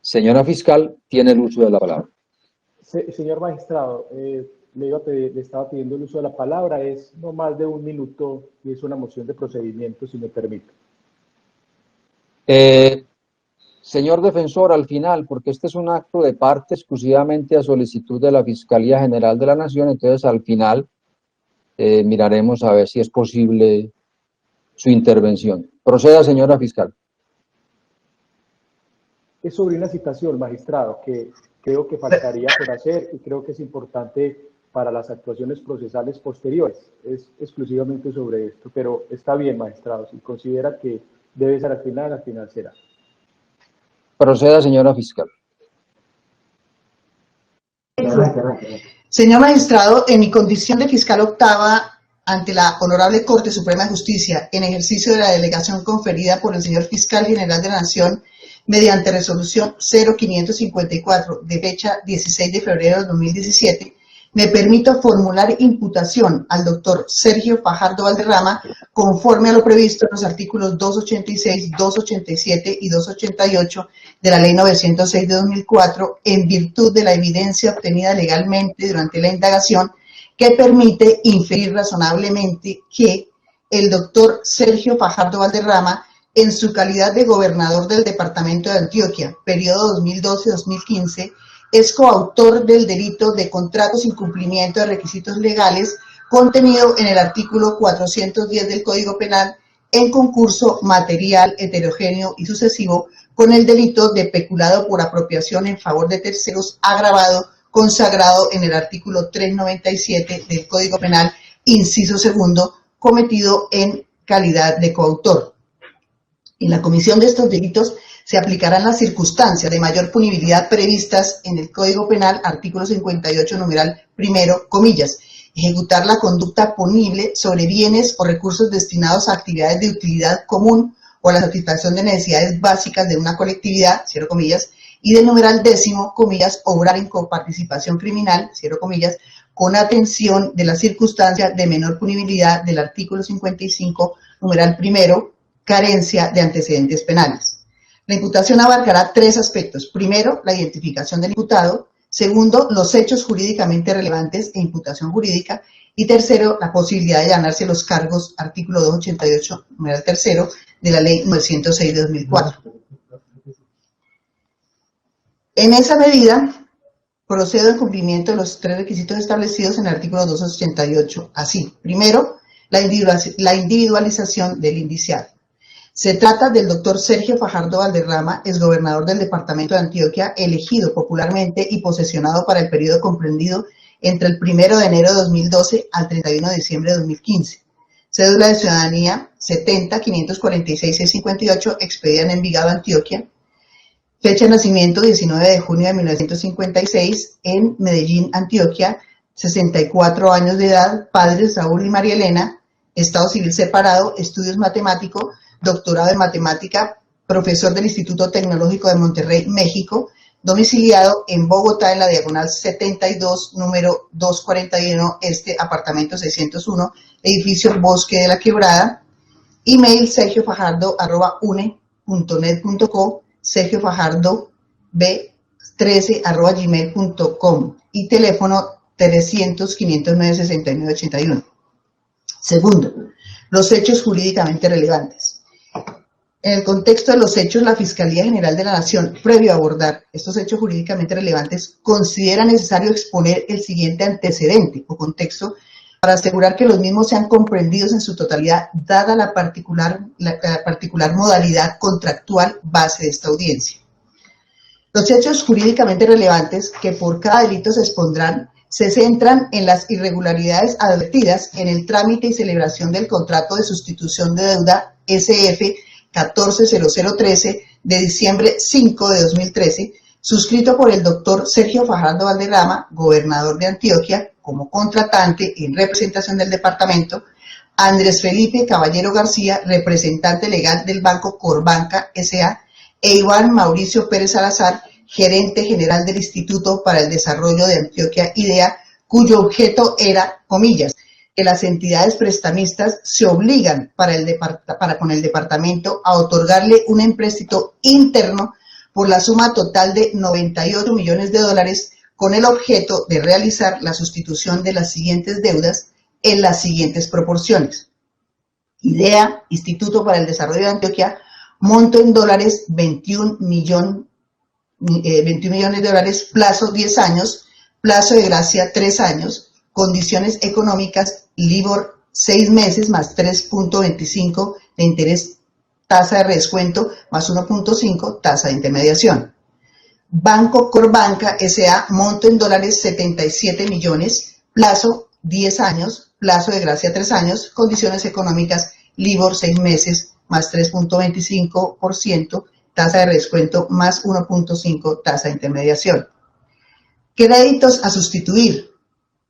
Señora fiscal, tiene el uso de la palabra. Señor magistrado, le estaba pidiendo el uso de la palabra, es no más de 1 minuto y es una moción de procedimiento, si me permite. Señor defensor, al final, porque este es un acto de parte exclusivamente a solicitud de la Fiscalía General de la Nación, entonces al final miraremos a ver si es posible su intervención. Proceda, señora fiscal. Es sobre una citación, magistrado, que creo que faltaría por hacer y creo que es importante para las actuaciones procesales posteriores. Es exclusivamente sobre esto, pero está bien, magistrado. Si considera que debe ser al final será. Proceda, señora fiscal. Señor magistrado, en mi condición de fiscal octava ante la Honorable Corte Suprema de Justicia, en ejercicio de la delegación conferida por el señor Fiscal General de la Nación, mediante resolución 0554 de fecha 16 de febrero de 2017, me permito formular imputación al doctor Sergio Fajardo Valderrama conforme a lo previsto en los artículos 286, 287 y 288 de la Ley 906 de 2004 en virtud de la evidencia obtenida legalmente durante la indagación que permite inferir razonablemente que el doctor Sergio Fajardo Valderrama, en su calidad de gobernador del departamento de Antioquia, periodo 2012-2015, es coautor del delito de contrato sin cumplimiento de requisitos legales contenido en el artículo 410 del Código Penal en concurso material, heterogéneo y sucesivo con el delito de peculado por apropiación en favor de terceros agravado consagrado en el artículo 397 del Código Penal, inciso segundo, cometido en calidad de coautor. En la comisión de estos delitos se aplicarán las circunstancias de mayor punibilidad previstas en el Código Penal, artículo 58, numeral primero, comillas, ejecutar la conducta punible sobre bienes o recursos destinados a actividades de utilidad común o a la satisfacción de necesidades básicas de una colectividad, cierro comillas, y del numeral décimo, comillas, obrar en coparticipación criminal, cierro comillas, con atención de las circunstancias de menor punibilidad del artículo 55, numeral primero, carencia de antecedentes penales. La imputación abarcará 3 aspectos. Primero, la identificación del imputado. Segundo, los hechos jurídicamente relevantes e imputación jurídica. Y tercero, la posibilidad de allanarse los cargos, artículo 288, numeral tercero, de la Ley 906 de 2004. En esa medida, procedo en cumplimiento de los 3 requisitos establecidos en el artículo 288. Así, primero, la individualización del indiciado. Se trata del doctor Sergio Fajardo Valderrama, exgobernador del departamento de Antioquia, elegido popularmente y posesionado para el periodo comprendido entre el 1 de enero de 2012 al 31 de diciembre de 2015. Cédula de ciudadanía 70-546-658, expedida en Envigado, Antioquia. Fecha de nacimiento 19 de junio de 1956 en Medellín, Antioquia. 64 años de edad, padres Raúl y María Elena. Estado civil separado, estudios matemáticos, doctorado en matemática, profesor del Instituto Tecnológico de Monterrey, México, domiciliado en Bogotá en la diagonal 72, número 241, apartamento 601, edificio Bosque de la Quebrada, email sergiofajardo@une.net.co, sergiofajardob13@gmail.com y teléfono 300-509-6981. Segundo, los hechos jurídicamente relevantes. En el contexto de los hechos, la Fiscalía General de la Nación, previo a abordar estos hechos jurídicamente relevantes, considera necesario exponer el siguiente antecedente o contexto para asegurar que los mismos sean comprendidos en su totalidad, dada la particular modalidad contractual base de esta audiencia. Los hechos jurídicamente relevantes que por cada delito se expondrán se centran en las irregularidades advertidas en el trámite y celebración del contrato de sustitución de deuda SF 140013 de diciembre 5 de 2013, suscrito por el doctor Sergio Fajardo Valderrama, gobernador de Antioquia, como contratante en representación del departamento, Andrés Felipe Caballero García, representante legal del Banco Corbanca S.A., e Iván Mauricio Pérez Salazar, gerente general del Instituto para el Desarrollo de Antioquia IDEA, cuyo objeto era, comillas, que las entidades prestamistas se obligan para con el departamento a otorgarle un empréstito interno por la suma total de 98 millones de dólares con el objeto de realizar la sustitución de las siguientes deudas en las siguientes proporciones. IDEA, Instituto para el Desarrollo de Antioquia, monto en dólares 21 millones de dólares, plazo 10 años, plazo de gracia 3 años, condiciones económicas, LIBOR 6 meses más 3.25 de interés, tasa de redescuento más 1.5, tasa de intermediación. Banco Corbanca S.A., monto en dólares 77 millones, plazo 10 años, plazo de gracia 3 años, condiciones económicas, LIBOR 6 meses más 3.25%, tasa de redescuento más 1.5, tasa de intermediación. Créditos a sustituir.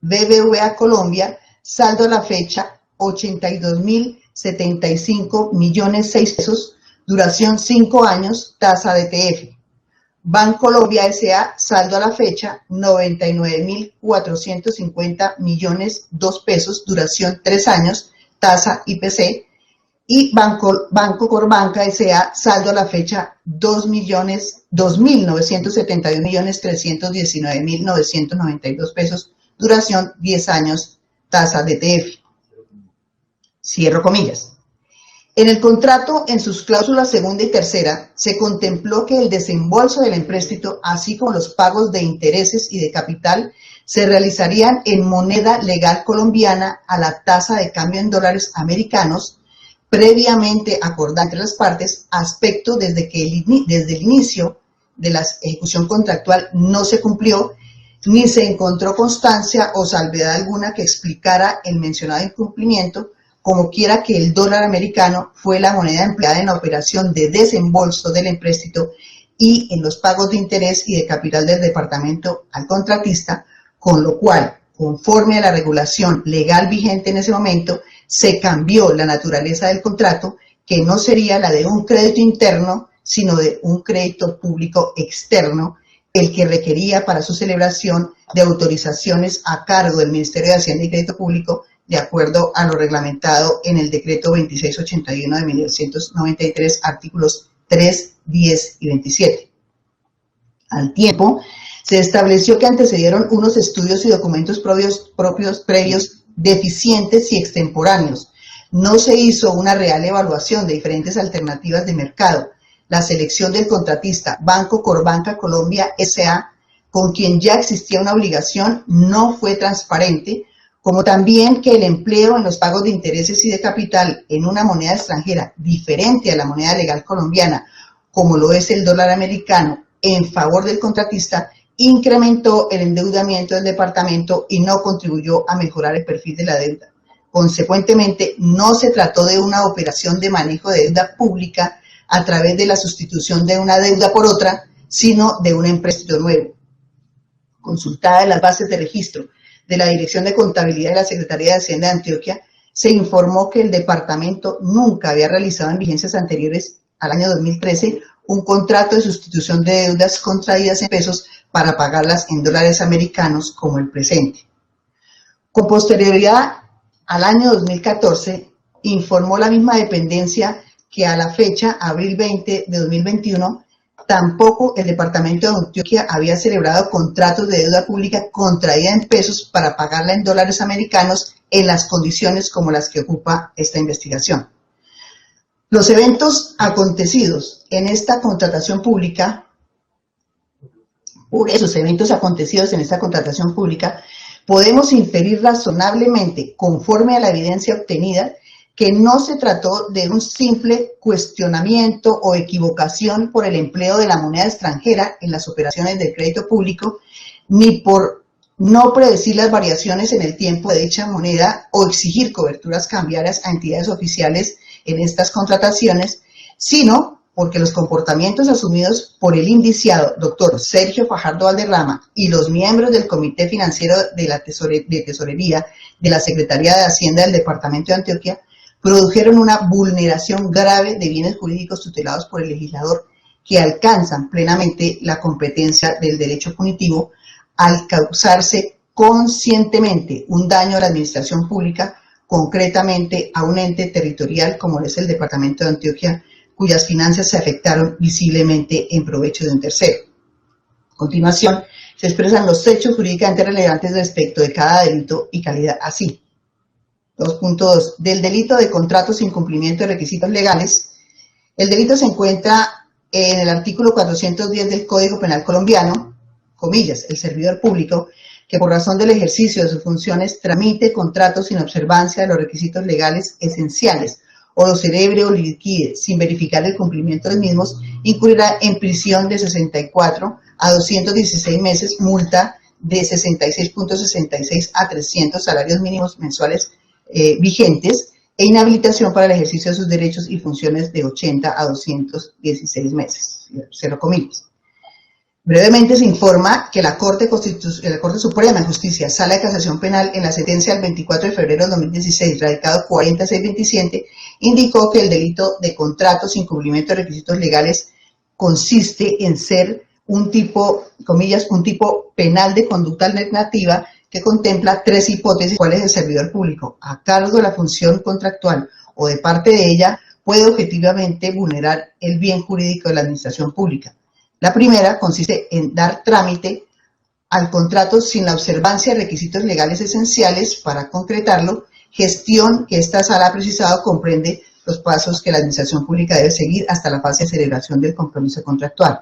BBVA Colombia, saldo a la fecha 82.075 millones 6 pesos, duración 5 años, tasa DTF. Bancolombia S.A., saldo a la fecha 99.450 millones 2 pesos, duración 3 años, tasa IPC. Y Banco Corbanca S.A., saldo a la fecha 2.971.319.992 pesos, duración 10 años, tasa DTF. Cierro comillas. En el contrato, en sus cláusulas segunda y tercera, se contempló que el desembolso del empréstito, así como los pagos de intereses y de capital, se realizarían en moneda legal colombiana a la tasa de cambio en dólares americanos, previamente acordada entre las partes, aspecto desde el inicio de la ejecución contractual no se cumplió, ni se encontró constancia o salvedad alguna que explicara el mencionado incumplimiento, como quiera que el dólar americano fue la moneda empleada en la operación de desembolso del empréstito y en los pagos de interés y de capital del departamento al contratista, con lo cual, conforme a la regulación legal vigente en ese momento, se cambió la naturaleza del contrato, que no sería la de un crédito interno, sino de un crédito público externo, el que requería para su celebración de autorizaciones a cargo del Ministerio de Hacienda y Crédito Público, de acuerdo a lo reglamentado en el decreto 2681 de 1993, artículos 3, 10 y 27. Al tiempo, se estableció que antecedieron unos estudios y documentos previos deficientes y extemporáneos. No se hizo una real evaluación de diferentes alternativas de mercado. La selección del contratista Banco Corbanca Colombia S.A., con quien ya existía una obligación, no fue transparente, como también que el empleo en los pagos de intereses y de capital en una moneda extranjera diferente a la moneda legal colombiana, como lo es el dólar americano, en favor del contratista, incrementó el endeudamiento del departamento y no contribuyó a mejorar el perfil de la deuda. Consecuentemente, no se trató de una operación de manejo de deuda pública a través de la sustitución de una deuda por otra, sino de un empréstito nuevo. Consultada las bases de registro de la Dirección de Contabilidad de la Secretaría de Hacienda de Antioquia, se informó que el departamento nunca había realizado en vigencias anteriores al año 2013 un contrato de sustitución de deudas contraídas en pesos para pagarlas en dólares americanos como el presente. Con posterioridad al año 2014, informó la misma dependencia que a la fecha, abril 20 de 2021, tampoco el departamento de Antioquia había celebrado contratos de deuda pública contraída en pesos para pagarla en dólares americanos en las condiciones como las que ocupa esta investigación. Los eventos acontecidos en esta contratación pública, por esos eventos acontecidos en esta contratación pública, podemos inferir razonablemente, conforme a la evidencia obtenida, que no se trató de un simple cuestionamiento o equivocación por el empleo de la moneda extranjera en las operaciones del crédito público, ni por no predecir las variaciones en el tiempo de dicha moneda o exigir coberturas cambiarias a entidades oficiales en estas contrataciones, sino porque los comportamientos asumidos por el indiciado doctor Sergio Fajardo Valderrama y los miembros del Comité Financiero de Tesorería de la Secretaría de Hacienda del Departamento de Antioquia produjeron una vulneración grave de bienes jurídicos tutelados por el legislador que alcanzan plenamente la competencia del derecho punitivo al causarse conscientemente un daño a la administración pública, concretamente a un ente territorial como es el Departamento de Antioquia, cuyas finanzas se afectaron visiblemente en provecho de un tercero. A continuación, se expresan los hechos jurídicamente relevantes respecto de cada delito y calidad así. 2.2. Del delito de contrato sin cumplimiento de requisitos legales, el delito se encuentra en el artículo 410 del Código Penal colombiano, comillas, el servidor público, que por razón del ejercicio de sus funciones tramite contratos sin observancia de los requisitos legales esenciales o los celebre o liquide sin verificar el cumplimiento de los mismos, incurrirá en prisión de 64 a 216 meses, multa de 66.66 a 300 salarios mínimos mensuales vigentes e inhabilitación para el ejercicio de sus derechos y funciones de 80 a 216 meses. Cierro comillas. Brevemente se informa que la Corte Suprema de Justicia, Sala de Casación Penal, en la sentencia del 24 de febrero de 2016, radicado 4627, indicó que el delito de contrato sin cumplimiento de requisitos legales consiste en ser un tipo, comillas, un tipo penal de conducta alternativa que contempla tres hipótesis, cuáles el servidor público, a cargo de la función contractual o de parte de ella, puede objetivamente vulnerar el bien jurídico de la administración pública. La primera consiste en dar trámite al contrato sin la observancia de requisitos legales esenciales para concretarlo, gestión que esta sala ha precisado comprende los pasos que la administración pública debe seguir hasta la fase de celebración del compromiso contractual.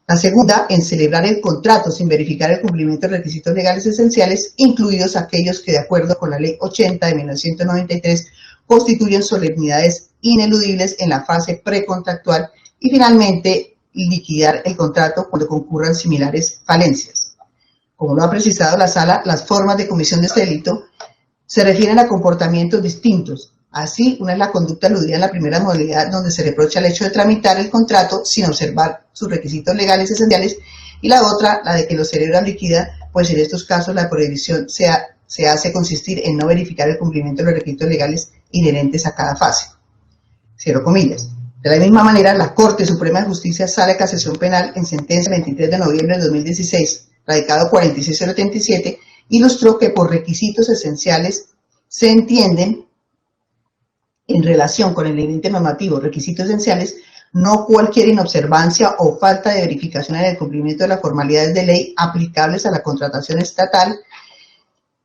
La segunda, en celebrar el contrato sin verificar el cumplimiento de requisitos legales esenciales, incluidos aquellos que, de acuerdo con la Ley 80 de 1993, constituyen solemnidades ineludibles en la fase precontractual, y finalmente, liquidar el contrato cuando concurran similares falencias. Como lo ha precisado la Sala, las formas de comisión de este delito se refieren a comportamientos distintos. Así, una es la conducta aludida en la primera modalidad, donde se reprocha el hecho de tramitar el contrato sin observar sus requisitos legales esenciales, y la otra, la de que lo celebra o liquida, pues en estos casos la prohibición se hace consistir en no verificar el cumplimiento de los requisitos legales inherentes a cada fase. Cierro comillas. De la misma manera, la Corte Suprema de Justicia, Sala de Casación Penal, en sentencia 23 de noviembre de 2016, radicado 46087, ilustró que por requisitos esenciales se entienden, en relación con el ente normativo requisitos esenciales, no cualquier inobservancia o falta de verificación en el cumplimiento de las formalidades de ley aplicables a la contratación estatal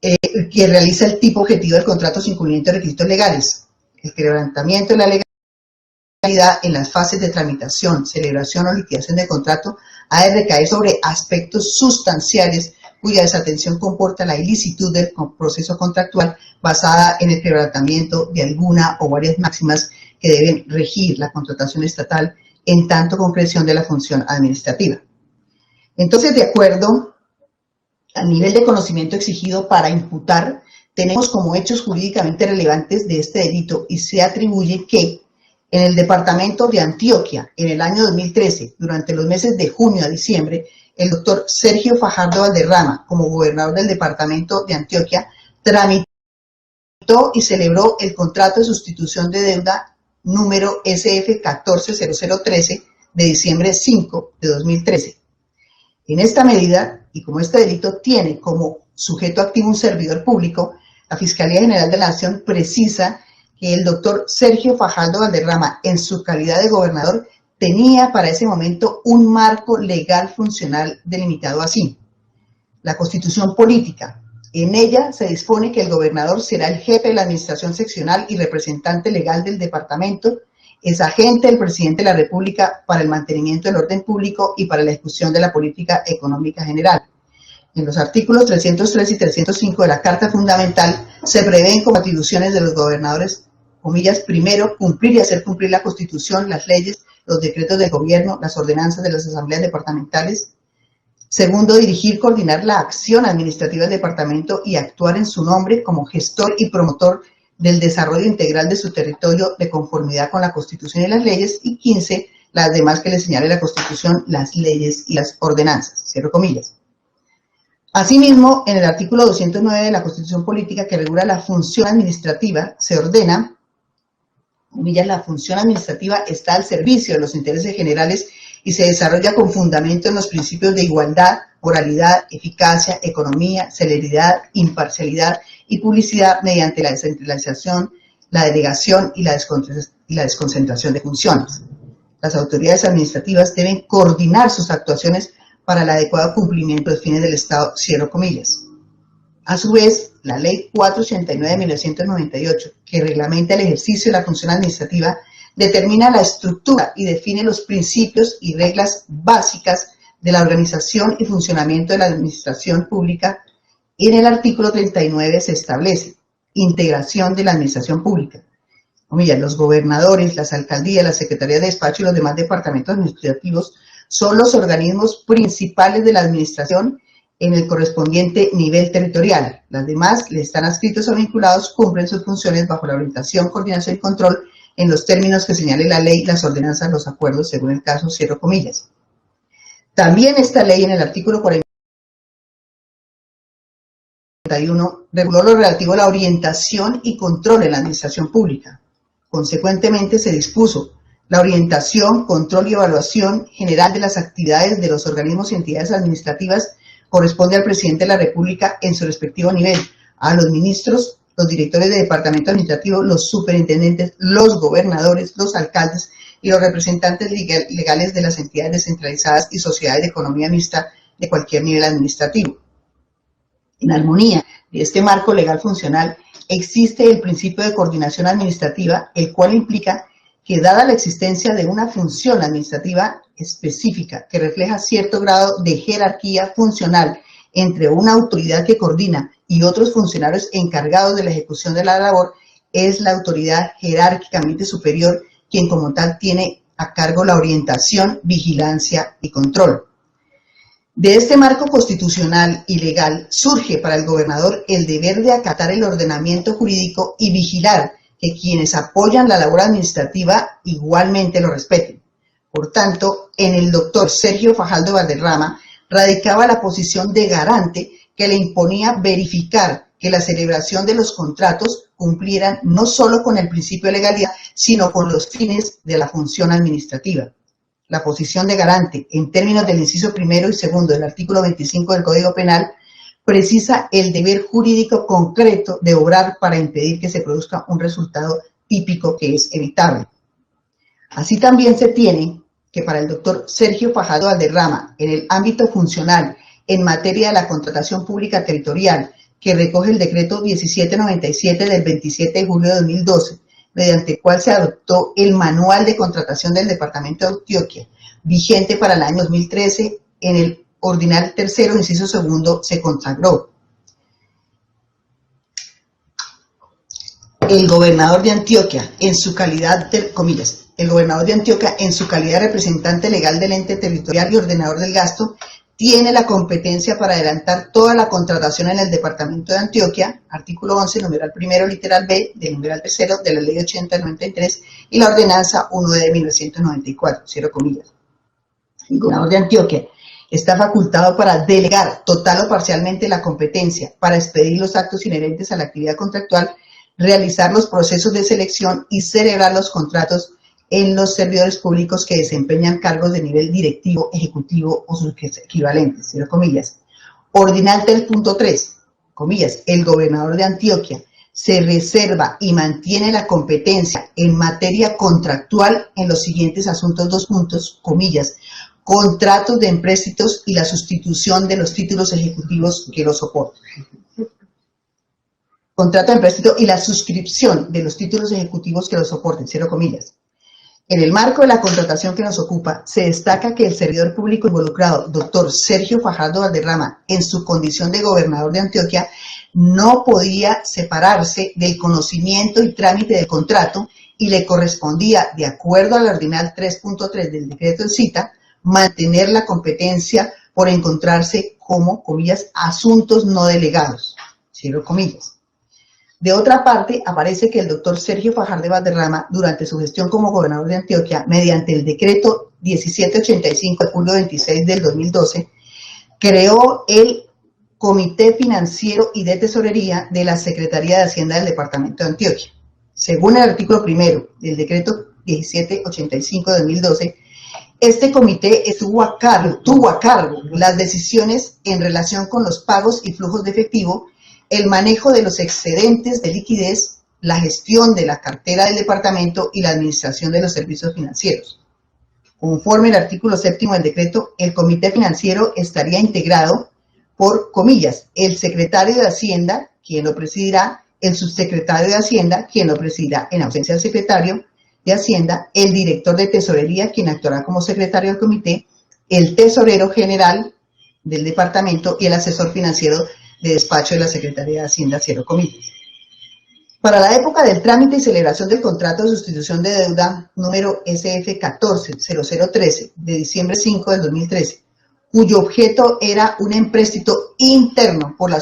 que realiza el tipo objetivo del contrato sin cumplimiento de requisitos legales, el quebrantamiento de la legalidad en las fases de tramitación, celebración o liquidación del contrato ha de recaer sobre aspectos sustanciales cuya desatención comporta la ilicitud del proceso contractual basada en el quebrantamiento de alguna o varias máximas que deben regir la contratación estatal en tanto concreción de la función administrativa. Entonces, de acuerdo al nivel de conocimiento exigido para imputar, tenemos como hechos jurídicamente relevantes de este delito y se atribuye que en el departamento de Antioquia, en el año 2013, durante los meses de junio a diciembre, el doctor Sergio Fajardo Valderrama, como gobernador del departamento de Antioquia, tramitó y celebró el contrato de sustitución de deuda número SF 140013 de diciembre 5 de 2013. En esta medida, y como este delito tiene como sujeto activo un servidor público, la Fiscalía General de la Nación precisa que el doctor Sergio Fajardo Valderrama, en su calidad de gobernador, tenía para ese momento un marco legal funcional delimitado así. La Constitución Política. En ella se dispone que el gobernador será el jefe de la administración seccional y representante legal del departamento, es agente del presidente de la República para el mantenimiento del orden público y para la ejecución de la política económica general. En los artículos 303 y 305 de la Carta Fundamental se prevén como atribuciones de los gobernadores, comillas, primero, cumplir y hacer cumplir la Constitución, las leyes, los decretos del gobierno, las ordenanzas de las asambleas departamentales. Segundo, dirigir, coordinar la acción administrativa del departamento y actuar en su nombre como gestor y promotor del desarrollo integral de su territorio de conformidad con la Constitución y las leyes. Y 15, las demás que le señale la Constitución, las leyes y las ordenanzas. Cierro comillas. Asimismo, en el artículo 209 de la Constitución Política, que regula la función administrativa, se ordena, comillas, la función administrativa está al servicio de los intereses generales y se desarrolla con fundamento en los principios de igualdad, oralidad, eficacia, economía, celeridad, imparcialidad y publicidad mediante la descentralización, la delegación y la desconcentración de funciones. Las autoridades administrativas deben coordinar sus actuaciones para el adecuado cumplimiento de fines del Estado, cierro comillas. A su vez, la Ley 489 de 1998, que reglamenta el ejercicio de la función administrativa, determina la estructura y define los principios y reglas básicas de la organización y funcionamiento de la administración pública. En el artículo 39 se establece integración de la administración pública. Los gobernadores, las alcaldías, las secretarías de despacho y los demás departamentos administrativos son los organismos principales de la administración en el correspondiente nivel territorial. Las demás le están adscritos o vinculados, cumplen sus funciones bajo la orientación, coordinación y control en los términos que señale la ley, las ordenanzas, los acuerdos, según el caso, cierro comillas. También esta ley en el artículo 41 reguló lo relativo a la orientación y control en la administración pública. Consecuentemente se dispuso la orientación, control y evaluación general de las actividades de los organismos y entidades administrativas corresponde al presidente de la República en su respectivo nivel, a los ministros, los directores de departamento administrativo, los superintendentes, los gobernadores, los alcaldes y los representantes legales de las entidades descentralizadas y sociedades de economía mixta de cualquier nivel administrativo. En armonía de este marco legal funcional existe el principio de coordinación administrativa, el cual implica que, dada la existencia de una función administrativa específica que refleja cierto grado de jerarquía funcional entre una autoridad que coordina y otros funcionarios encargados de la ejecución de la labor, es la autoridad jerárquicamente superior quien como tal tiene a cargo la orientación, vigilancia y control. De este marco constitucional y legal surge para el gobernador el deber de acatar el ordenamiento jurídico y vigilar que quienes apoyan la labor administrativa igualmente lo respeten. Por tanto, en el doctor Sergio Fajardo Valderrama radicaba la posición de garante que le imponía verificar que la celebración de los contratos cumplieran no solo con el principio de legalidad, sino con los fines de la función administrativa. La posición de garante, en términos del inciso primero y segundo del artículo 25 del Código Penal, precisa el deber jurídico concreto de obrar para impedir que se produzca un resultado típico que es evitable. Así también se tiene que para el doctor Sergio Fajardo Valderrama, en el ámbito funcional, en materia de la contratación pública territorial, que recoge el decreto 1797 del 27 de julio de 2012, mediante el cual se adoptó el Manual de Contratación del Departamento de Antioquia, vigente para el año 2013, en el ordinal tercero, inciso segundo, se consagró. El gobernador de Antioquia, en su calidad de, comillas, el gobernador de Antioquia, en su calidad de representante legal del ente territorial y ordenador del gasto, tiene la competencia para adelantar toda la contratación en el departamento de Antioquia, artículo 11, numeral primero, literal B, del numeral tercero de la ley 80/93 y la ordenanza 1 de 1994, cierro comillas. El gobernador de Antioquia está facultado para delegar total o parcialmente la competencia para expedir los actos inherentes a la actividad contractual, realizar los procesos de selección y celebrar los contratos en los servidores públicos que desempeñan cargos de nivel directivo, ejecutivo o sus equivalentes, cierro comillas. Ordinal 3.3, comillas, el gobernador de Antioquia se reserva y mantiene la competencia en materia contractual en los siguientes asuntos, dos puntos, comillas, contratos de empréstitos y la sustitución de los títulos ejecutivos que los soportan. Contrato de empréstito y la suscripción de los títulos ejecutivos que los soporten, cierro comillas. En el marco de la contratación que nos ocupa, se destaca que el servidor público involucrado, doctor Sergio Fajardo Valderrama, en su condición de gobernador de Antioquia, no podía separarse del conocimiento y trámite del contrato y le correspondía, de acuerdo al ordinal 3.3 del decreto en cita, mantener la competencia por encontrarse como, comillas, asuntos no delegados, cierro comillas. De otra parte, aparece que el doctor Sergio Fajardo Valderrama, durante su gestión como gobernador de Antioquia, mediante el decreto 1785 de julio 26 del 2012, creó el Comité Financiero y de Tesorería de la Secretaría de Hacienda del Departamento de Antioquia. Según el artículo primero del decreto 1785 de 2012, este comité tuvo a cargo las decisiones en relación con los pagos y flujos de efectivo, el manejo de los excedentes de liquidez, la gestión de la cartera del departamento y la administración de los servicios financieros. Conforme al artículo 7º del decreto, el comité financiero estaría integrado por, comillas, el secretario de Hacienda, quien lo presidirá, el subsecretario de Hacienda, quien lo presidirá en ausencia del secretario de Hacienda, el director de Tesorería, quien actuará como secretario del comité, el tesorero general del departamento y el asesor financiero de despacho de la Secretaría de Hacienda, cierro comillas. Para la época del trámite y celebración del contrato de sustitución de deuda número SF140013 de diciembre 5 del 2013, cuyo objeto era un empréstito interno por la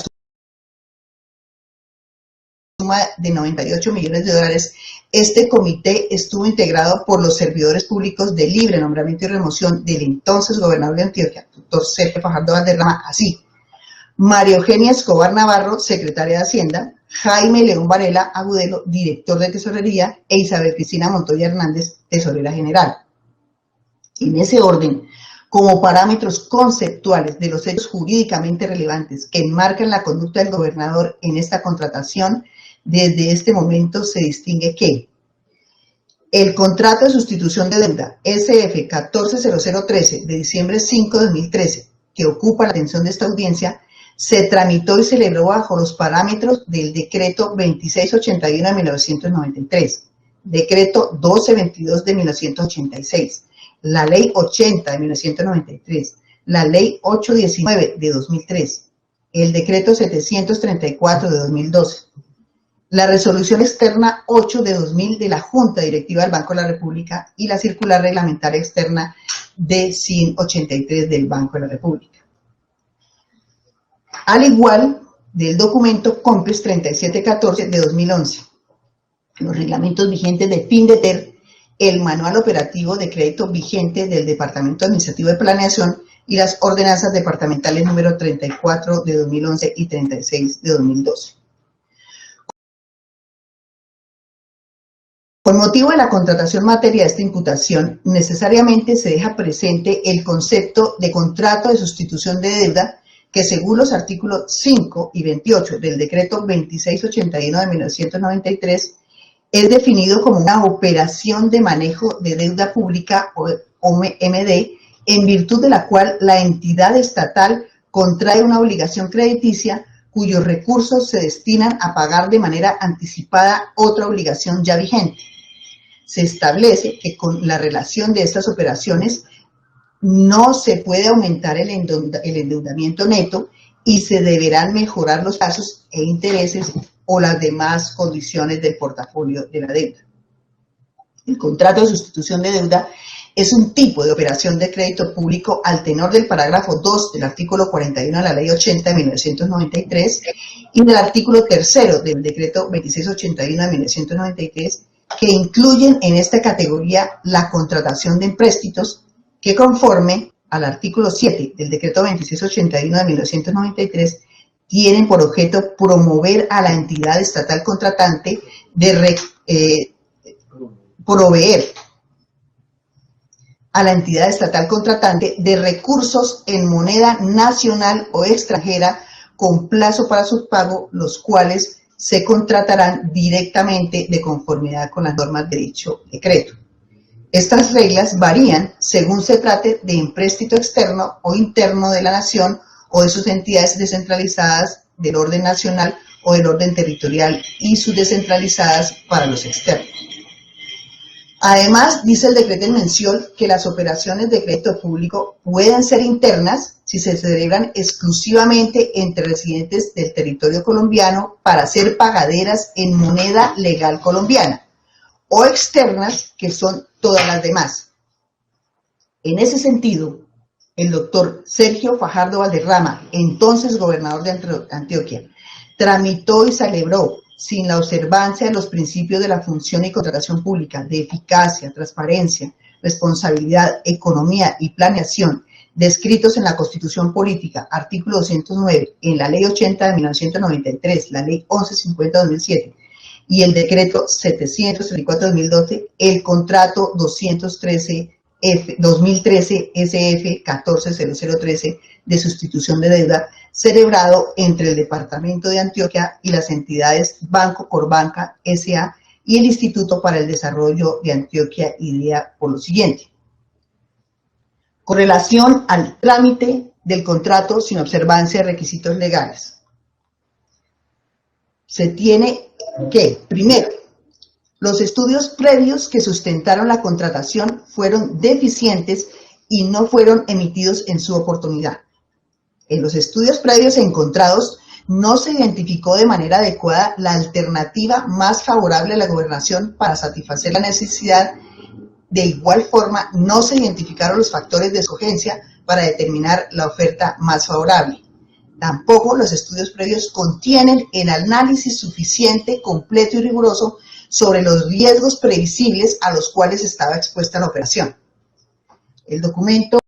suma de 98 millones de dólares, este comité estuvo integrado por los servidores públicos de libre nombramiento y remoción del entonces gobernador de Antioquia, doctor Sergio Fajardo Valderrama, así: María Eugenia Escobar Navarro, secretaria de Hacienda; Jaime León Varela Agudelo, director de Tesorería; e Isabel Cristina Montoya Hernández, tesorera general. En ese orden, como parámetros conceptuales de los hechos jurídicamente relevantes que enmarcan la conducta del gobernador en esta contratación, desde este momento se distingue que el contrato de sustitución de deuda SF140013 de diciembre 5 de 2013, que ocupa la atención de esta audiencia, se tramitó y celebró bajo los parámetros del decreto 2681 de 1993, decreto 1222 de 1986, la ley 80 de 1993, la ley 819 de 2003, el decreto 734 de 2012, la resolución externa 8 de 2000 de la Junta Directiva del Banco de la República y la circular reglamentaria externa de 183 del Banco de la República. Al igual del documento COMPES 3714 de 2011, los reglamentos vigentes de FINDETER, el manual operativo de crédito vigente del Departamento Administrativo de Planeación y las ordenanzas departamentales número 34 de 2011 y 36 de 2012. Con motivo de la contratación materia de esta imputación, necesariamente se deja presente el concepto de contrato de sustitución de deuda que, según los artículos 5 y 28 del decreto 2681 de 1993, es definido como una operación de manejo de deuda pública o OMD, en virtud de la cual la entidad estatal contrae una obligación crediticia cuyos recursos se destinan a pagar de manera anticipada otra obligación ya vigente. Se establece que con la relación de estas operaciones no se puede aumentar el endeudamiento neto y se deberán mejorar los plazos e intereses o las demás condiciones del portafolio de la deuda. El contrato de sustitución de deuda es un tipo de operación de crédito público al tenor del parágrafo 2 del artículo 41 de la Ley 80 de 1993 y del artículo 3 del decreto 2681 de 1993, que incluyen en esta categoría la contratación de empréstitos que, conforme al artículo 7 del decreto 2681 de 1993, tienen por objeto promover a la entidad estatal contratante proveer a la entidad estatal contratante de recursos en moneda nacional o extranjera con plazo para su pago, los cuales se contratarán directamente de conformidad con las normas de dicho decreto. Estas reglas varían según se trate de empréstito externo o interno de la nación o de sus entidades descentralizadas del orden nacional o del orden territorial y sus descentralizadas para los externos. Además, dice el decreto en mención que las operaciones de crédito público pueden ser internas si se celebran exclusivamente entre residentes del territorio colombiano para ser pagaderas en moneda legal colombiana, o externas, que son todas las demás. En ese sentido, el doctor Sergio Fajardo Valderrama, entonces gobernador de Antioquia, tramitó y celebró, sin la observancia de los principios de la función y contratación pública, de eficacia, transparencia, responsabilidad, economía y planeación, descritos en la Constitución Política, artículo 209, en la Ley 80 de 1993, la Ley 1150 de 2007 y el Decreto 734 de 2012, el Contrato 213 2013 SF 140013 de sustitución de deuda celebrado entre el Departamento de Antioquia y las entidades Banco Corbanca S.A. y el Instituto para el Desarrollo de Antioquia IDEA por lo siguiente. Con relación al trámite del contrato sin observancia de requisitos legales, se tiene que, primero, los estudios previos que sustentaron la contratación fueron deficientes y no fueron emitidos en su oportunidad. En los estudios previos encontrados no se identificó de manera adecuada la alternativa más favorable a la gobernación para satisfacer la necesidad. De igual forma, no se identificaron los factores de escogencia para determinar la oferta más favorable. Tampoco los estudios previos contienen el análisis suficiente, completo y riguroso sobre los riesgos previsibles a los cuales estaba expuesta la operación. El documento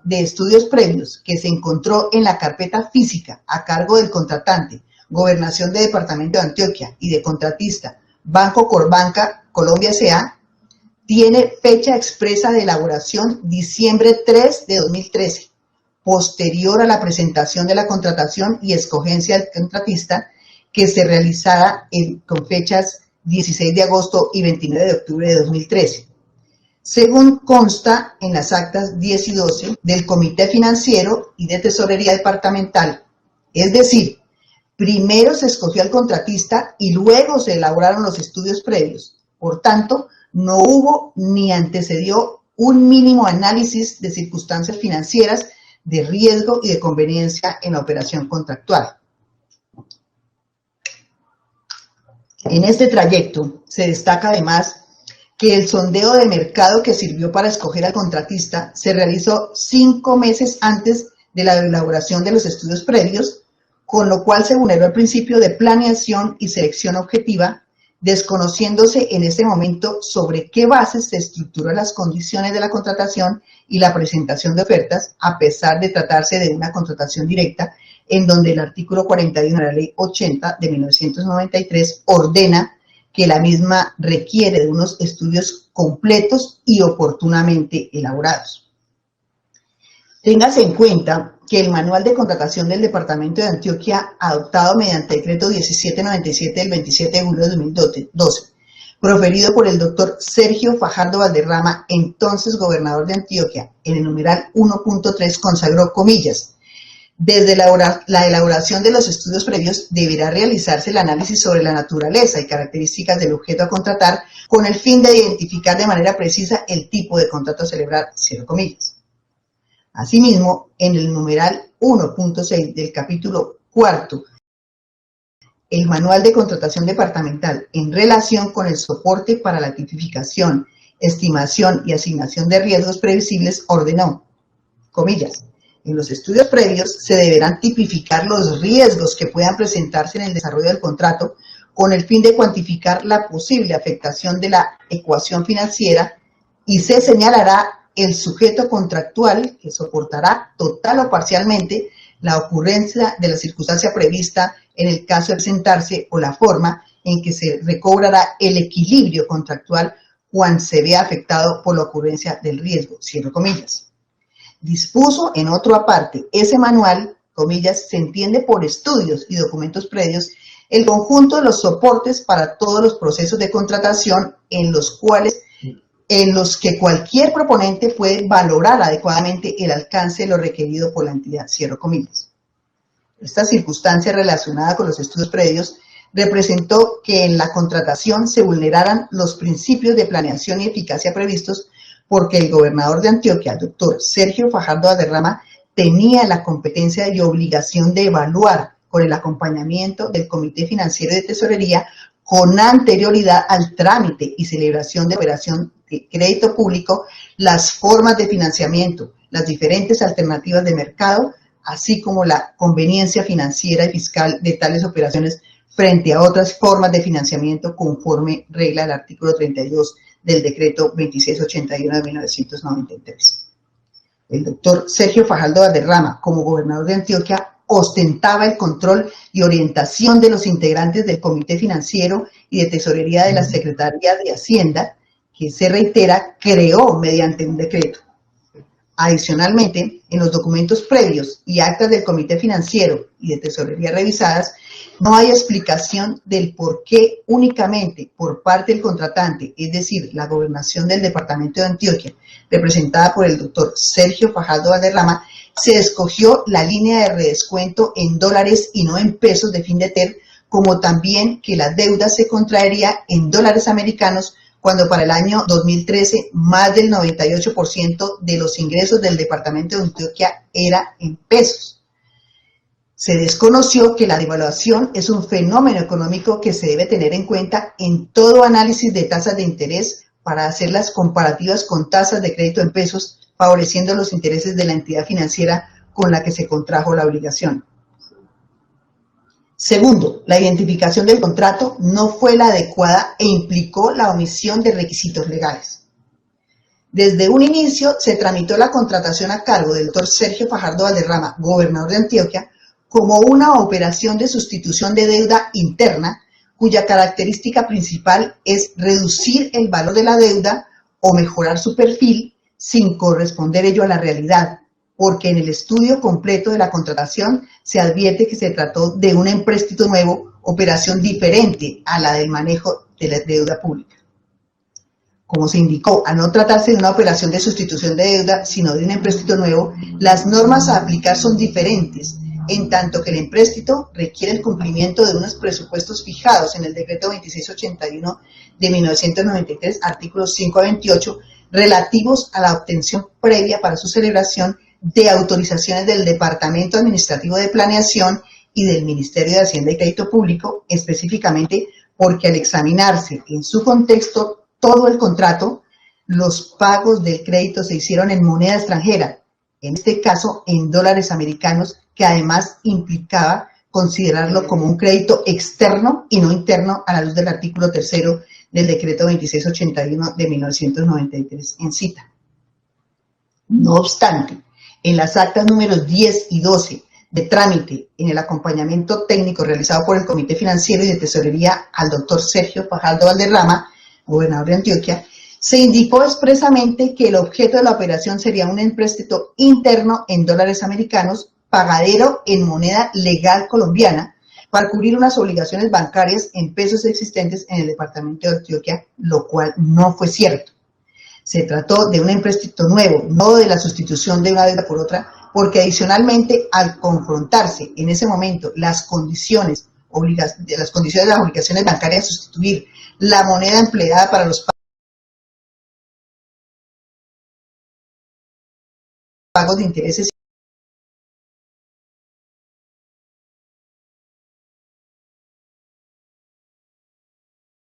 de estudios previos que se encontró en la carpeta física a cargo del contratante, Gobernación de Departamento de Antioquia y de contratista, Banco Corbanca Colombia S.A., tiene fecha expresa de elaboración diciembre 3 de 2013, posterior a la presentación de la contratación y escogencia del contratista que se realizara con fechas 16 de agosto y 29 de octubre de 2013. Según consta en las actas 10 y 12 del Comité Financiero y de Tesorería Departamental, es decir, primero se escogió al contratista y luego se elaboraron los estudios previos. Por tanto, no hubo ni antecedió un mínimo análisis de circunstancias financieras, de riesgo y de conveniencia en la operación contractual. En este trayecto se destaca además que el sondeo de mercado que sirvió para escoger al contratista se realizó 5 meses antes de la elaboración de los estudios previos, con lo cual se vulneró el principio de planeación y selección objetiva, desconociéndose en ese momento sobre qué bases se estructuran las condiciones de la contratación y la presentación de ofertas, a pesar de tratarse de una contratación directa, en donde el artículo 41 de la Ley 80 de 1993 ordena que la misma requiere de unos estudios completos y oportunamente elaborados. Téngase en cuenta que el Manual de Contratación del Departamento de Antioquia, adoptado mediante decreto 1797 del 27 de julio de 2012, proferido por el doctor Sergio Fajardo Valderrama, entonces gobernador de Antioquia, en el numeral 1.3 consagró, comillas, desde la elaboración de los estudios previos deberá realizarse el análisis sobre la naturaleza y características del objeto a contratar con el fin de identificar de manera precisa el tipo de contrato a celebrar, cierro comillas. Asimismo, en el numeral 1.6 del capítulo 4, el Manual de Contratación Departamental en relación con el soporte para la tipificación, estimación y asignación de riesgos previsibles ordenó, comillas, en los estudios previos se deberán tipificar los riesgos que puedan presentarse en el desarrollo del contrato con el fin de cuantificar la posible afectación de la ecuación financiera y se señalará el sujeto contractual que soportará total o parcialmente la ocurrencia de la circunstancia prevista en el caso de presentarse o la forma en que se recobrará el equilibrio contractual cuando se vea afectado por la ocurrencia del riesgo, cierro comillas. Dispuso en otro aparte, ese manual, comillas, se entiende por estudios y documentos previos el conjunto de los soportes para todos los procesos de contratación en los que cualquier proponente puede valorar adecuadamente el alcance de lo requerido por la entidad, cierro comillas. Esta circunstancia relacionada con los estudios previos representó que en la contratación se vulneraran los principios de planeación y eficacia previstos porque el gobernador de Antioquia, el doctor Sergio Fajardo Valderrama, tenía la competencia y obligación de evaluar con el acompañamiento del Comité Financiero de Tesorería con anterioridad al trámite y celebración de operación de crédito público, las formas de financiamiento, las diferentes alternativas de mercado, así como la conveniencia financiera y fiscal de tales operaciones frente a otras formas de financiamiento conforme regla del artículo 32 del decreto 2681 de 1993. El doctor Sergio Fajardo Valderrama, como gobernador de Antioquia, ostentaba el control y orientación de los integrantes del Comité Financiero y de Tesorería de la Secretaría de Hacienda que se reitera, creó mediante un decreto. Adicionalmente, en los documentos previos y actas del Comité Financiero y de Tesorería revisadas, no hay explicación del por qué únicamente por parte del contratante, es decir, la gobernación del departamento de Antioquia, representada por el doctor Sergio Fajardo Valderrama, se escogió la línea de redescuento en dólares y no en pesos de Findeter, como también que la deuda se contraería en dólares americanos, cuando para el año 2013 más del 98% de los ingresos del departamento de Antioquia era en pesos. Se desconoció que la devaluación es un fenómeno económico que se debe tener en cuenta en todo análisis de tasas de interés para hacer las comparativas con tasas de crédito en pesos, favoreciendo los intereses de la entidad financiera con la que se contrajo la obligación. Segundo, la identificación del contrato no fue la adecuada e implicó la omisión de requisitos legales. Desde un inicio se tramitó la contratación a cargo del doctor Sergio Fajardo Valderrama, gobernador de Antioquia, como una operación de sustitución de deuda interna, cuya característica principal es reducir el valor de la deuda o mejorar su perfil sin corresponder ello a la realidad, porque en el estudio completo de la contratación se advierte que se trató de un empréstito nuevo, operación diferente a la del manejo de la deuda pública. Como se indicó, al no tratarse de una operación de sustitución de deuda, sino de un empréstito nuevo, las normas a aplicar son diferentes, en tanto que el empréstito requiere el cumplimiento de unos presupuestos fijados en el decreto 2681 de 1993, artículos 5 a 28, relativos a la obtención previa para su celebración de autorizaciones del Departamento Administrativo de Planeación y del Ministerio de Hacienda y Crédito Público, específicamente porque al examinarse en su contexto todo el contrato, los pagos del crédito se hicieron en moneda extranjera, en este caso en dólares americanos, que además implicaba considerarlo como un crédito externo y no interno a la luz del artículo 3º del decreto 2681 de 1993 en cita. No obstante, en las actas números 10 y 12 de trámite en el acompañamiento técnico realizado por el Comité Financiero y de Tesorería al doctor Sergio Fajardo Valderrama, gobernador de Antioquia, se indicó expresamente que el objeto de la operación sería un empréstito interno en dólares americanos, pagadero en moneda legal colombiana, para cubrir unas obligaciones bancarias en pesos existentes en el departamento de Antioquia, lo cual no fue cierto. Se trató de un empréstito nuevo, no de la sustitución de una deuda por otra, porque adicionalmente al confrontarse en ese momento las condiciones de las obligaciones bancarias a sustituir la moneda empleada para los pagos de intereses,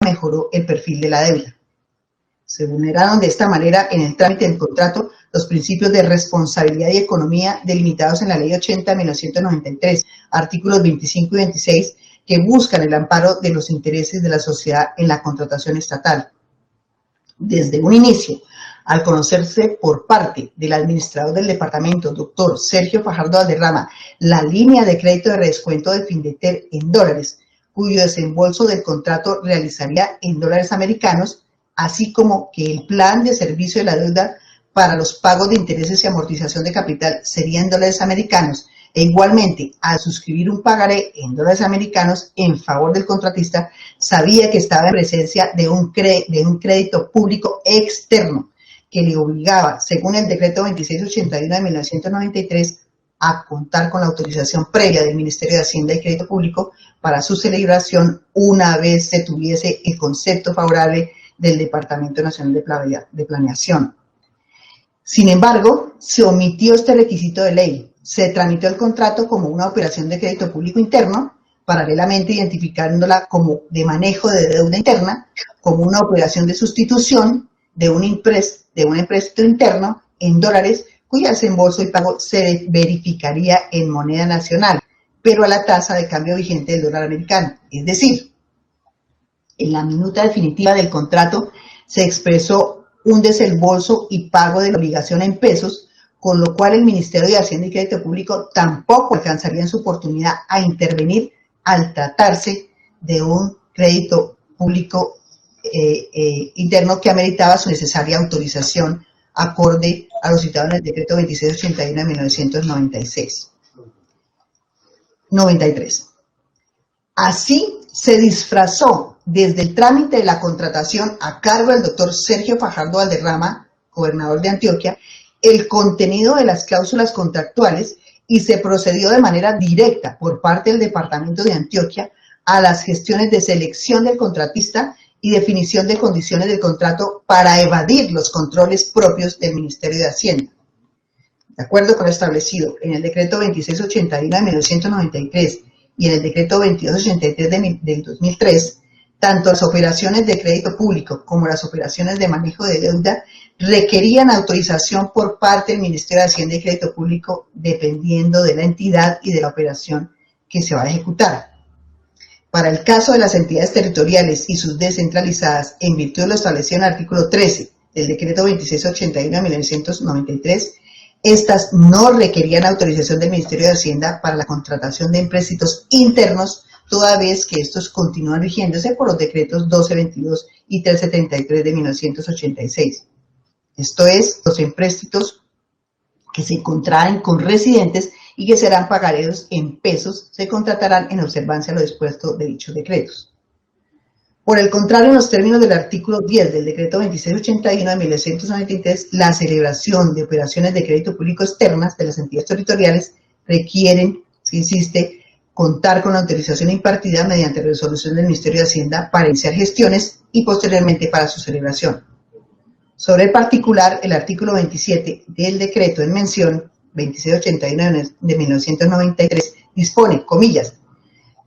mejoró el perfil de la deuda. Se vulneraron de esta manera en el trámite del contrato los principios de responsabilidad y economía delimitados en la Ley 80 de 1993, artículos 25 y 26, que buscan el amparo de los intereses de la sociedad en la contratación estatal. Desde un inicio, al conocerse por parte del administrador del departamento, doctor Sergio Fajardo Valderrama, la línea de crédito de redescuento de Findeter en dólares, cuyo desembolso del contrato realizaría en dólares americanos, así como que el plan de servicio de la deuda para los pagos de intereses y amortización de capital sería en dólares americanos, e igualmente, al suscribir un pagaré en dólares americanos en favor del contratista, sabía que estaba en presencia de un crédito público externo que le obligaba, según el decreto 2681 de 1993, a contar con la autorización previa del Ministerio de Hacienda y Crédito Público para su celebración una vez se tuviese el concepto favorable del Departamento Nacional de Planeación. Sin embargo, se omitió este requisito de ley. Se tramitó el contrato como una operación de crédito público interno, paralelamente identificándola como de manejo de deuda interna, como una operación de sustitución de un empréstito interno en dólares, cuyo desembolso y pago se verificaría en moneda nacional, pero a la tasa de cambio vigente del dólar americano. Es decir, en la minuta definitiva del contrato se expresó un desembolso y pago de la obligación en pesos, con lo cual el Ministerio de Hacienda y Crédito Público tampoco alcanzaría en su oportunidad a intervenir al tratarse de un crédito público interno que ameritaba su necesaria autorización acorde a lo citado en el decreto 2681 de 1993. Así se disfrazó desde el trámite de la contratación a cargo del doctor Sergio Fajardo Valderrama, gobernador de Antioquia, el contenido de las cláusulas contractuales y se procedió de manera directa por parte del Departamento de Antioquia a las gestiones de selección del contratista y definición de condiciones del contrato para evadir los controles propios del Ministerio de Hacienda. De acuerdo con lo establecido en el decreto 2681 de 1993 y en el decreto 2283 del 2003, tanto las operaciones de crédito público como las operaciones de manejo de deuda requerían autorización por parte del Ministerio de Hacienda y Crédito Público dependiendo de la entidad y de la operación que se va a ejecutar. Para el caso de las entidades territoriales y sus descentralizadas, en virtud de lo establecido en el artículo 13 del decreto 2681 de 1993, estas no requerían autorización del Ministerio de Hacienda para la contratación de empréstitos internos, toda vez que estos continúan rigiéndose por los decretos 1222 y 1333 de 1986. Esto es, los empréstitos que se contraen con residentes y que serán pagados en pesos, se contratarán en observancia a lo dispuesto de dichos decretos. Por el contrario, en los términos del artículo 10 del decreto 2681 de 1993, la celebración de operaciones de crédito público externas de las entidades territoriales requieren, se insiste, contar con la autorización impartida mediante resolución del Ministerio de Hacienda para iniciar gestiones y posteriormente para su celebración. Sobre el particular, el artículo 27 del decreto en mención 2681 de 1993 dispone, comillas,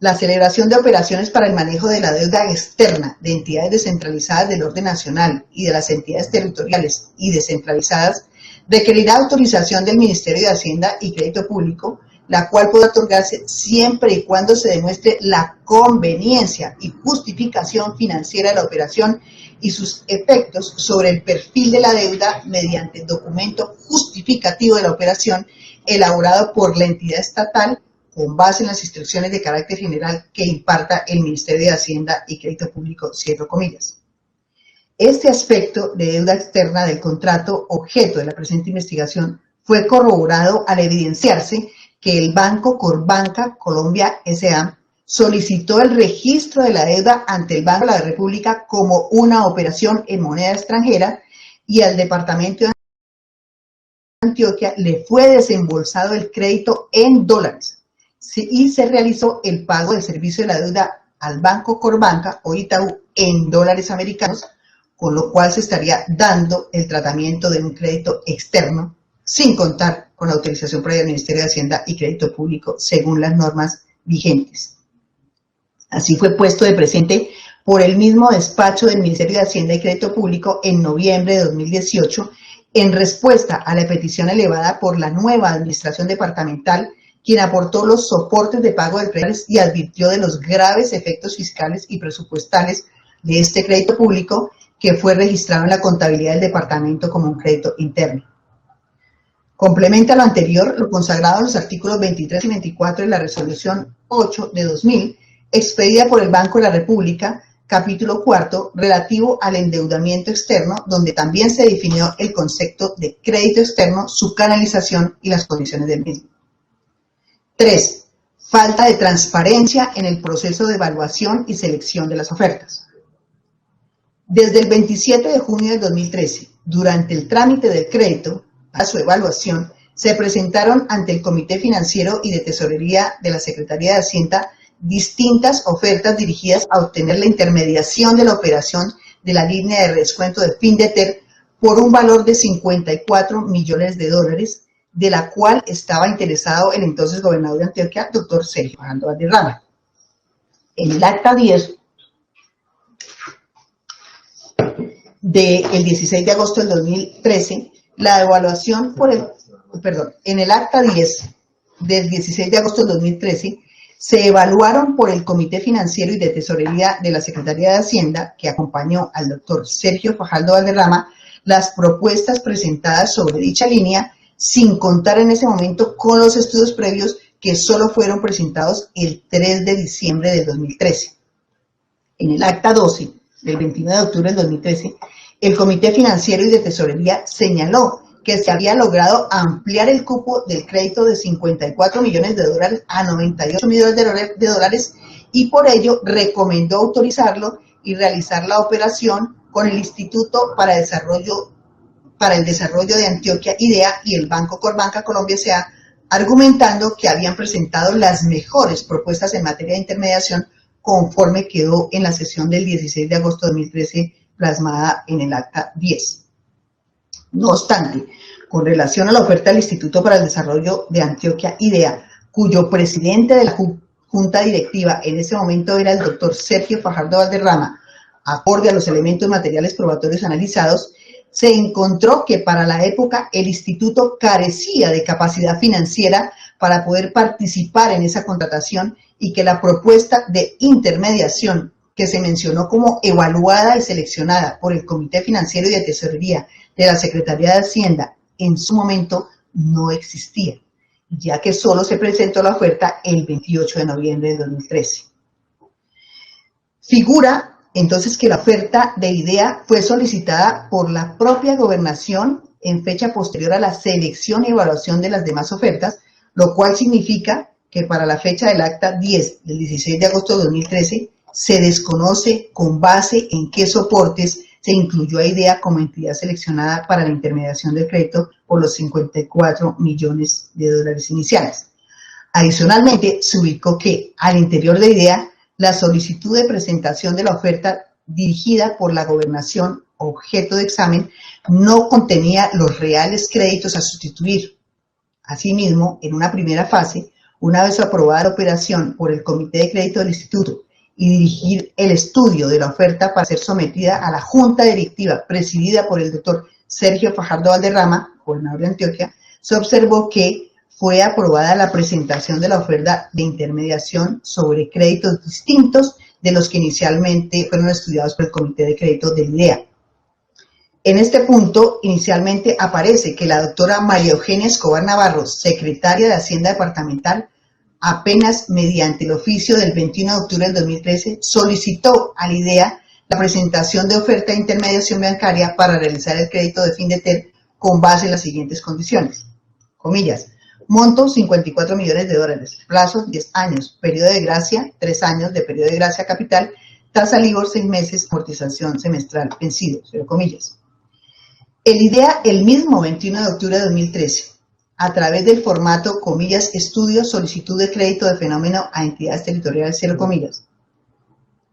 la celebración de operaciones para el manejo de la deuda externa de entidades descentralizadas del orden nacional y de las entidades territoriales y descentralizadas requerirá autorización del Ministerio de Hacienda y Crédito Público, la cual puede otorgarse siempre y cuando se demuestre la conveniencia y justificación financiera de la operación y sus efectos sobre el perfil de la deuda mediante documento justificativo de la operación elaborado por la entidad estatal con base en las instrucciones de carácter general que imparta el Ministerio de Hacienda y Crédito Público, cierro comillas. Este aspecto de deuda externa del contrato objeto de la presente investigación fue corroborado al evidenciarse que el Banco Corbanca Colombia S.A. solicitó el registro de la deuda ante el Banco de la República como una operación en moneda extranjera y al Departamento de Antioquia le fue desembolsado el crédito en dólares y se realizó el pago del servicio de la deuda al Banco Corbanca o Itaú en dólares americanos, con lo cual se estaría dando el tratamiento de un crédito externo sin contar con la autorización previa del Ministerio de Hacienda y Crédito Público según las normas vigentes. Así fue puesto de presente por el mismo despacho del Ministerio de Hacienda y Crédito Público en noviembre de 2018 en respuesta a la petición elevada por la nueva administración departamental, quien aportó los soportes de pago del crédito y advirtió de los graves efectos fiscales y presupuestales de este crédito público que fue registrado en la contabilidad del departamento como un crédito interno. Complementa lo anterior lo consagrado en los artículos 23 y 24 de la Resolución 8 de 2000, expedida por el Banco de la República, capítulo 4, relativo al endeudamiento externo, donde también se definió el concepto de crédito externo, su canalización y las condiciones del mismo. 3. Falta de transparencia en el proceso de evaluación y selección de las ofertas. Desde el 27 de junio de 2013, durante el trámite del crédito, a su evaluación, se presentaron ante el Comité Financiero y de Tesorería de la Secretaría de Hacienda distintas ofertas dirigidas a obtener la intermediación de la operación de la línea de descuento de Findeter por un valor de $54 millones, de la cual estaba interesado el entonces gobernador de Antioquia, doctor Sergio Fajardo Valderrama. En el acta 10 del 16 de agosto del 2013, la evaluación por en el acta 10 del 16 de agosto del 2013, se evaluaron por el Comité Financiero y de Tesorería de la Secretaría de Hacienda, que acompañó al doctor Sergio Fajardo Valderrama, las propuestas presentadas sobre dicha línea, sin contar en ese momento con los estudios previos que solo fueron presentados el 3 de diciembre del 2013. En el acta 12 del 29 de octubre del 2013, el Comité Financiero y de Tesorería señaló que se había logrado ampliar el cupo del crédito de 54 millones de dólares a 98 millones de dólares y por ello recomendó autorizarlo y realizar la operación con el Instituto para el Desarrollo de Antioquia, IDEA, y el Banco Corbanca Colombia S.A., argumentando que habían presentado las mejores propuestas en materia de intermediación conforme quedó en la sesión del 16 de agosto de 2013 plasmada en el acta 10. No obstante, con relación a la oferta del Instituto para el Desarrollo de Antioquia, IDEA, cuyo presidente de la junta directiva en ese momento era el doctor Sergio Fajardo Valderrama, acorde a los elementos materiales probatorios analizados, se encontró que para la época el instituto carecía de capacidad financiera para poder participar en esa contratación y que la propuesta de intermediación que se mencionó como evaluada y seleccionada por el Comité Financiero y de Tesorería de la Secretaría de Hacienda en su momento no existía, ya que solo se presentó la oferta el 28 de noviembre de 2013. Figura entonces que la oferta de IDEA fue solicitada por la propia gobernación en fecha posterior a la selección y evaluación de las demás ofertas, lo cual significa que para la fecha del acta 10 del 16 de agosto de 2013 se desconoce con base en qué soportes se incluyó a IDEA como entidad seleccionada para la intermediación del crédito por los 54 millones de dólares iniciales. Adicionalmente, se ubicó que al interior de IDEA la solicitud de presentación de la oferta dirigida por la gobernación objeto de examen no contenía los reales créditos a sustituir. Asimismo, en una primera fase, una vez aprobada la operación por el Comité de Crédito del Instituto y dirigir el estudio de la oferta para ser sometida a la Junta Directiva presidida por el doctor Sergio Fajardo Valderrama, gobernador de Antioquia, se observó que fue aprobada la presentación de la oferta de intermediación sobre créditos distintos de los que inicialmente fueron estudiados por el Comité de Crédito de IDEA. En este punto, inicialmente aparece que la doctora María Eugenia Escobar Navarro, secretaria de Hacienda Departamental, apenas mediante el oficio del 21 de octubre del 2013, solicitó a la IDEA la presentación de oferta de intermediación bancaria para realizar el crédito de Findeter con base en las siguientes condiciones. Comillas. Monto 54 millones de dólares, plazo 10 años, periodo de gracia 3 años de periodo de gracia capital, tasa LIBOR 6 meses, amortización semestral vencido, cero comillas. El IDEA, el mismo 21 de octubre de 2013, a través del formato, comillas, estudio, solicitud de crédito de fenómeno a entidades territoriales, cero comillas,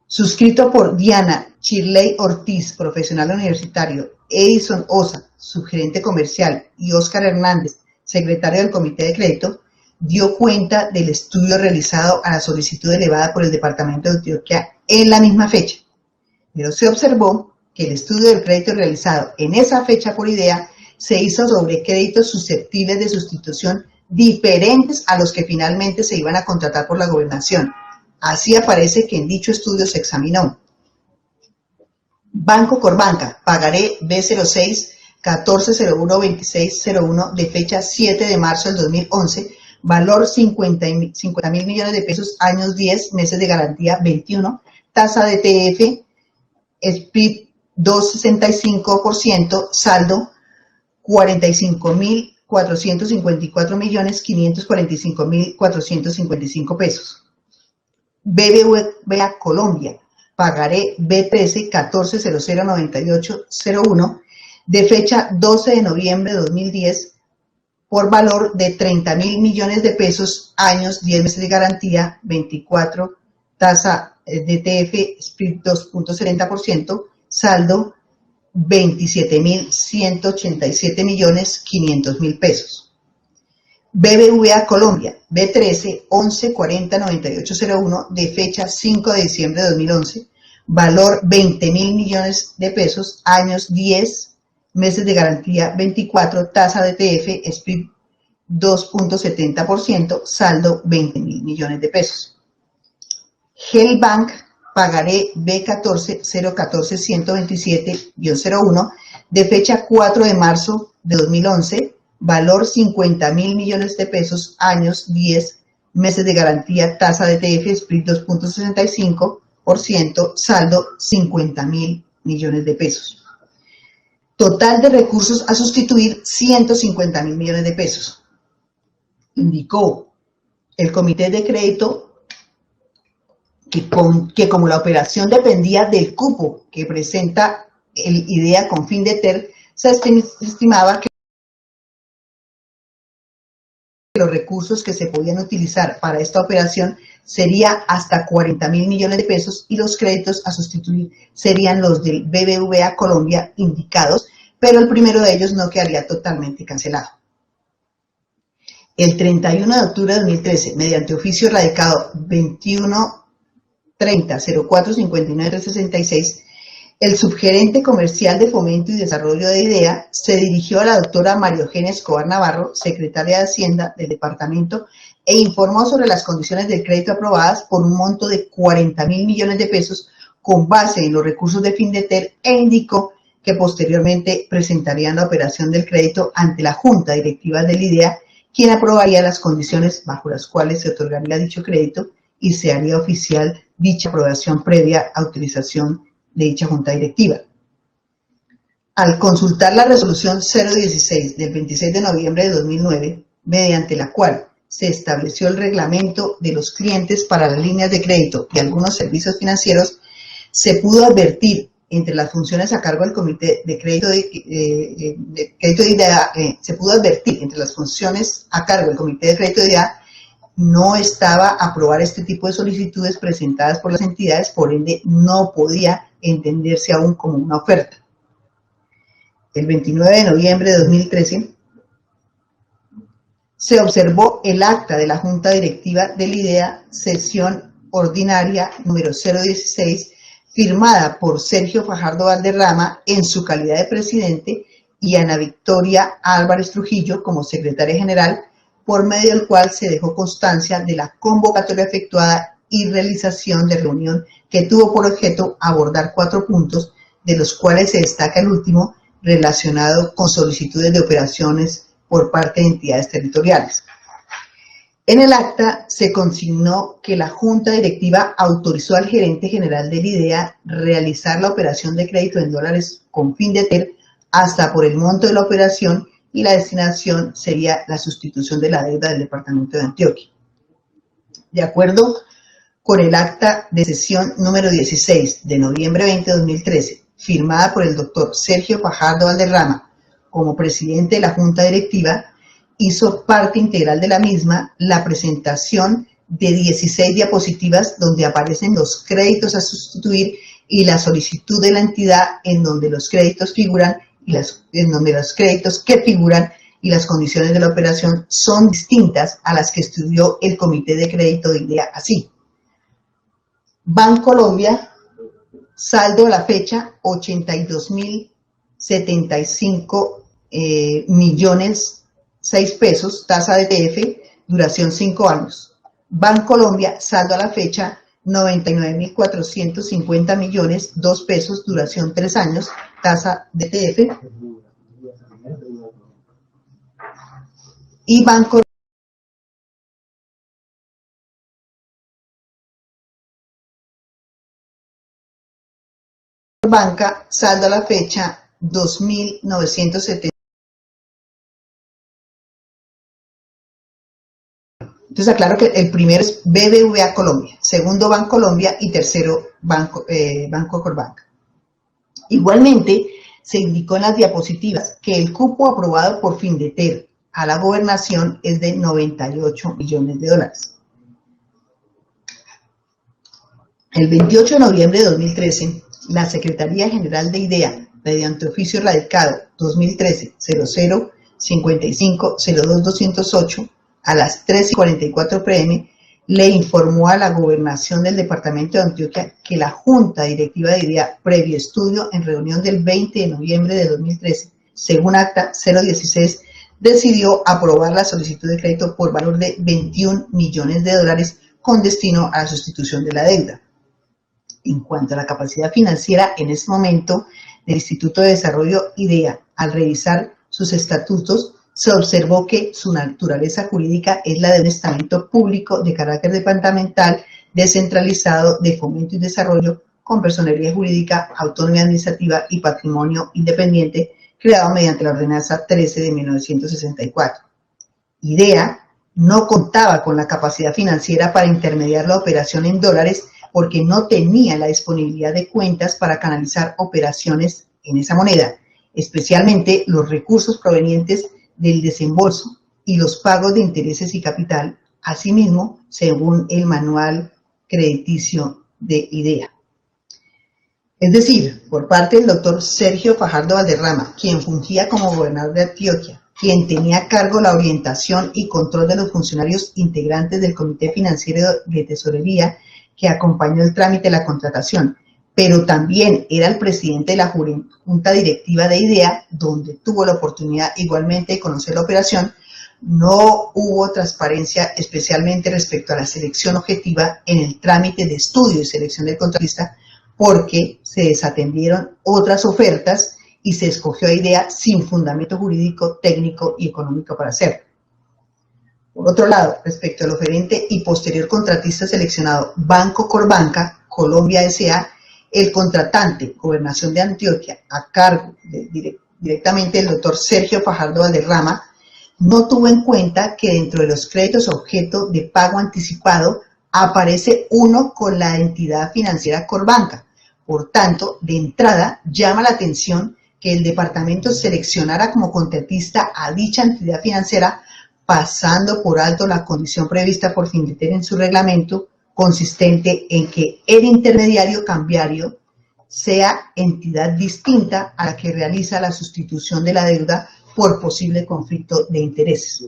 suscrito por Diana Chirley Ortiz, profesional universitario, Edison Osa, subgerente comercial, y Óscar Hernández, secretario del Comité de Crédito, dio cuenta del estudio realizado a la solicitud elevada por el Departamento de Antioquia en la misma fecha. Pero se observó que el estudio del crédito realizado en esa fecha por IDEA se hizo sobre créditos susceptibles de sustitución diferentes a los que finalmente se iban a contratar por la gobernación. Así aparece que en dicho estudio se examinó Banco Corbanca, pagaré B06 1401-2601 de fecha 7 de marzo del 2011, valor 50.000 millones de pesos, años 10, meses de garantía 21, tasa de TF, split 2,65%, saldo 45.454.545.455 pesos. BBVA Colombia, pagaré B13 14009801 de fecha 12 de noviembre de 2010 por valor de 30.000 millones de pesos, años 10 meses de garantía 24, tasa de TF split 2.70%, saldo 27.187.500.000 pesos. BBVA Colombia, B13 11409801 de fecha 5 de diciembre de 2011, valor 20.000 millones de pesos, años 10 meses de garantía 24, tasa de TF split 2.70%, saldo 20.000 millones de pesos. Gelbank, pagaré B14 014 127-01 de fecha 4 de marzo de 2011, valor 50.000 millones de pesos, años 10 meses de garantía, tasa de TF split 2.65, saldo 50.000 millones de pesos. Total de recursos a sustituir 150.000 millones de pesos. Indicó el comité de crédito que como la operación dependía del cupo que presenta el IDEA con Findeter, se estimaba que los recursos que se podían utilizar para esta operación sería hasta 40.000 millones de pesos y los créditos a sustituir serían los del BBVA Colombia indicados, pero el primero de ellos no quedaría totalmente cancelado. El 31 de octubre de 2013, mediante oficio radicado 2130-0459-66, el subgerente comercial de Fomento y Desarrollo de IDEA se dirigió a la doctora María Eugenia Escobar Navarro, secretaria de Hacienda del departamento, e informó sobre las condiciones del crédito aprobadas por un monto de 40.000 millones de pesos con base en los recursos de Findeter e indicó que posteriormente presentarían la operación del crédito ante la Junta Directiva del IDEA, quien aprobaría las condiciones bajo las cuales se otorgaría dicho crédito y se haría oficial dicha aprobación previa a autorización de dicha Junta Directiva. Al consultar la resolución 016 del 26 de noviembre de 2009, mediante la cual se estableció el reglamento de los clientes para las líneas de crédito y algunos servicios financieros, se pudo advertir entre las funciones a cargo del Comité de Crédito de IDEA, se pudo advertir entre las funciones a cargo del Comité de Crédito de IDEA no estaba a aprobar este tipo de solicitudes presentadas por las entidades, por ende no podía entenderse aún como una oferta. El 29 de noviembre de 2013 se observó el acta de la Junta Directiva del IDEA, sesión ordinaria número 016, firmada por Sergio Fajardo Valderrama en su calidad de presidente y Ana Victoria Álvarez Trujillo como secretaria general, por medio del cual se dejó constancia de la convocatoria efectuada y realización de reunión que tuvo por objeto abordar 4 puntos, de los cuales se destaca el último, relacionado con solicitudes de operaciones por parte de entidades territoriales. En el acta se consignó que la Junta Directiva autorizó al gerente general del IDEA realizar la operación de crédito en dólares con Findeter hasta por el monto de la operación y la destinación sería la sustitución de la deuda del departamento de Antioquia. De acuerdo con el acta de sesión número 16 de noviembre 20 de 2013, firmada por el doctor Sergio Fajardo Valderrama como presidente de la Junta Directiva, hizo parte integral de la misma la presentación de 16 diapositivas donde aparecen los créditos a sustituir y la solicitud de la entidad en donde los créditos figuran y los créditos que figuran y las condiciones de la operación son distintas a las que estudió el Comité de Crédito de IDEA así. Bancolombia, saldo a la fecha 82.075 millones 6 pesos, tasa de TF, duración 5 años. Bancolombia, saldo a la fecha 99.450 millones 2 pesos, duración 3 años, tasa de TF. Y Banco Banca, saldo a la fecha 2.970. Entonces aclaro que el primero es BBVA Colombia, segundo Bancolombia y tercero Banco Corbanca. Igualmente, se indicó en las diapositivas que el cupo aprobado por Findeter a la gobernación es de 98 millones de dólares. El 28 de noviembre de 2013, la Secretaría General de IDEA, mediante oficio radicado 2013-00-55-02-208, a las 3:44 p.m., le informó a la gobernación del departamento de Antioquia que la Junta Directiva de IDEA, previo estudio en reunión del 20 de noviembre de 2013, según acta 016, decidió aprobar la solicitud de crédito por valor de 21 millones de dólares con destino a la sustitución de la deuda. En cuanto a la capacidad financiera, en este momento, del Instituto de Desarrollo IDEA, al revisar sus estatutos, se observó que su naturaleza jurídica es la de un estamento público de carácter departamental descentralizado de fomento y desarrollo con personería jurídica, autonomía administrativa y patrimonio independiente, creado mediante la Ordenanza 13 de 1964. IDEA no contaba con la capacidad financiera para intermediar la operación en dólares porque no tenía la disponibilidad de cuentas para canalizar operaciones en esa moneda, especialmente los recursos provenientes del desembolso y los pagos de intereses y capital, asimismo, según el manual crediticio de IDEA. Es decir, por parte del doctor Sergio Fajardo Valderrama, quien fungía como gobernador de Antioquia, quien tenía a cargo la orientación y control de los funcionarios integrantes del Comité Financiero de Tesorería que acompañó el trámite de la contratación, pero también era el presidente de la Junta Directiva de IDEA, donde tuvo la oportunidad igualmente de conocer la operación. No hubo transparencia, especialmente respecto a la selección objetiva en el trámite de estudio y selección del contratista, porque se desatendieron otras ofertas y se escogió a IDEA sin fundamento jurídico, técnico y económico para hacerlo. Por otro lado, respecto al oferente y posterior contratista seleccionado Banco Corbanca, Colombia S.A., el contratante, Gobernación de Antioquia, a cargo directamente del doctor Sergio Fajardo Valderrama, no tuvo en cuenta que dentro de los créditos objeto de pago anticipado aparece uno con la entidad financiera Corbanca. Por tanto, de entrada, llama la atención que el departamento seleccionara como contratista a dicha entidad financiera, pasando por alto la condición prevista por Findeter en su reglamento, consistente en que el intermediario cambiario sea entidad distinta a la que realiza la sustitución de la deuda por posible conflicto de intereses.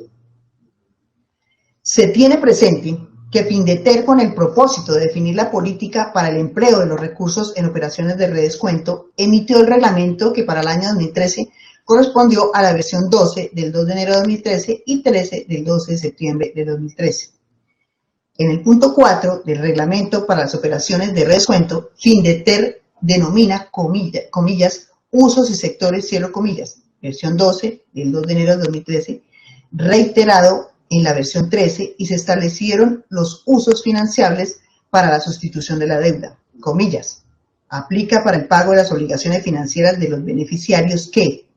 Se tiene presente que Findeter, con el propósito de definir la política para el empleo de los recursos en operaciones de redescuento, emitió el reglamento que para el año 2013 correspondió a la versión 12 del 2 de enero de 2013 y 13 del 12 de septiembre de 2013. En el punto 4 del reglamento para las operaciones de redescuento, Findeter denomina, comillas, usos y sectores, cierro comillas, versión 12 del 2 de enero de 2013, reiterado en la versión 13, y se establecieron los usos financiables para la sustitución de la deuda, comillas, aplica para el pago de las obligaciones financieras de los beneficiarios que,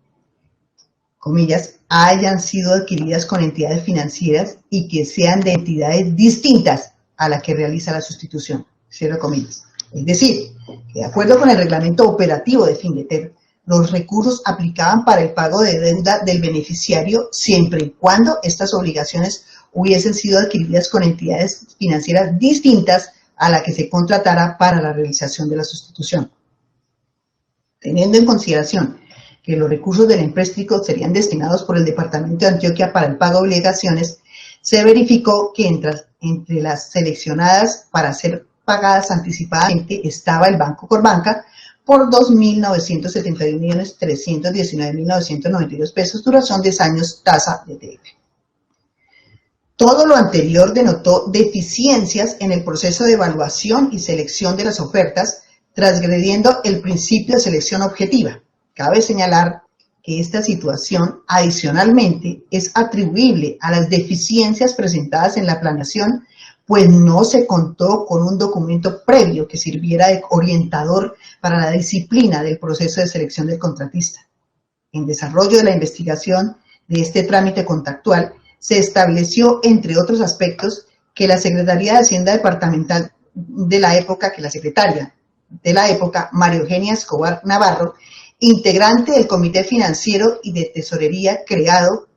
comillas, hayan sido adquiridas con entidades financieras y que sean de entidades distintas a la que realiza la sustitución, cierro comillas. Es decir, que de acuerdo con el reglamento operativo de Findeter, los recursos aplicaban para el pago de deuda del beneficiario siempre y cuando estas obligaciones hubiesen sido adquiridas con entidades financieras distintas a la que se contratara para la realización de la sustitución. Teniendo en consideración que los recursos del empréstito serían destinados por el Departamento de Antioquia para el pago de obligaciones, se verificó que entre las seleccionadas para ser pagadas anticipadamente estaba el Banco Corbanca por 2.971.319.992 pesos, duración 10 años, tasa de TF. Todo lo anterior denotó deficiencias en el proceso de evaluación y selección de las ofertas, transgrediendo el principio de selección objetiva. Cabe señalar que esta situación adicionalmente es atribuible a las deficiencias presentadas en la planeación, pues no se contó con un documento previo que sirviera de orientador para la disciplina del proceso de selección del contratista. En desarrollo de la investigación de este trámite contractual, se estableció, entre otros aspectos, que la Secretaría de Hacienda Departamental de la época, que la secretaria de la época, María Eugenia Escobar Navarro, integrante del Comité Financiero y de Tesorería creado,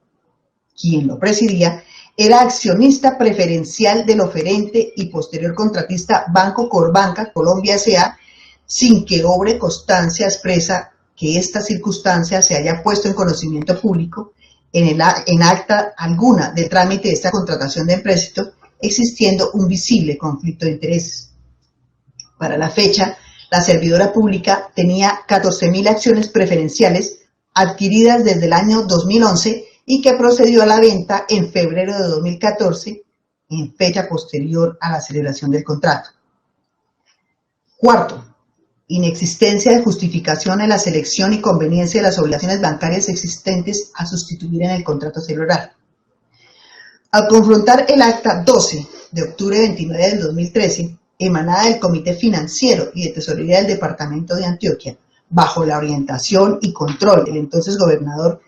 quien lo presidía, era accionista preferencial del oferente y posterior contratista Banco Corbanca, Colombia S.A., sin que obre constancia expresa que esta circunstancia se haya puesto en conocimiento público en acta alguna de trámite de esta contratación de empréstito, existiendo un visible conflicto de intereses. Para la fecha, la servidora pública tenía 14.000 acciones preferenciales adquiridas desde el año 2011 y que procedió a la venta en febrero de 2014, en fecha posterior a la celebración del contrato. Cuarto, inexistencia de justificación en la selección y conveniencia de las obligaciones bancarias existentes a sustituir en el contrato celular. Al confrontar el acta 12 de octubre 29 del 2013, emanada del Comité Financiero y de Tesorería del Departamento de Antioquia, bajo la orientación y control del entonces gobernador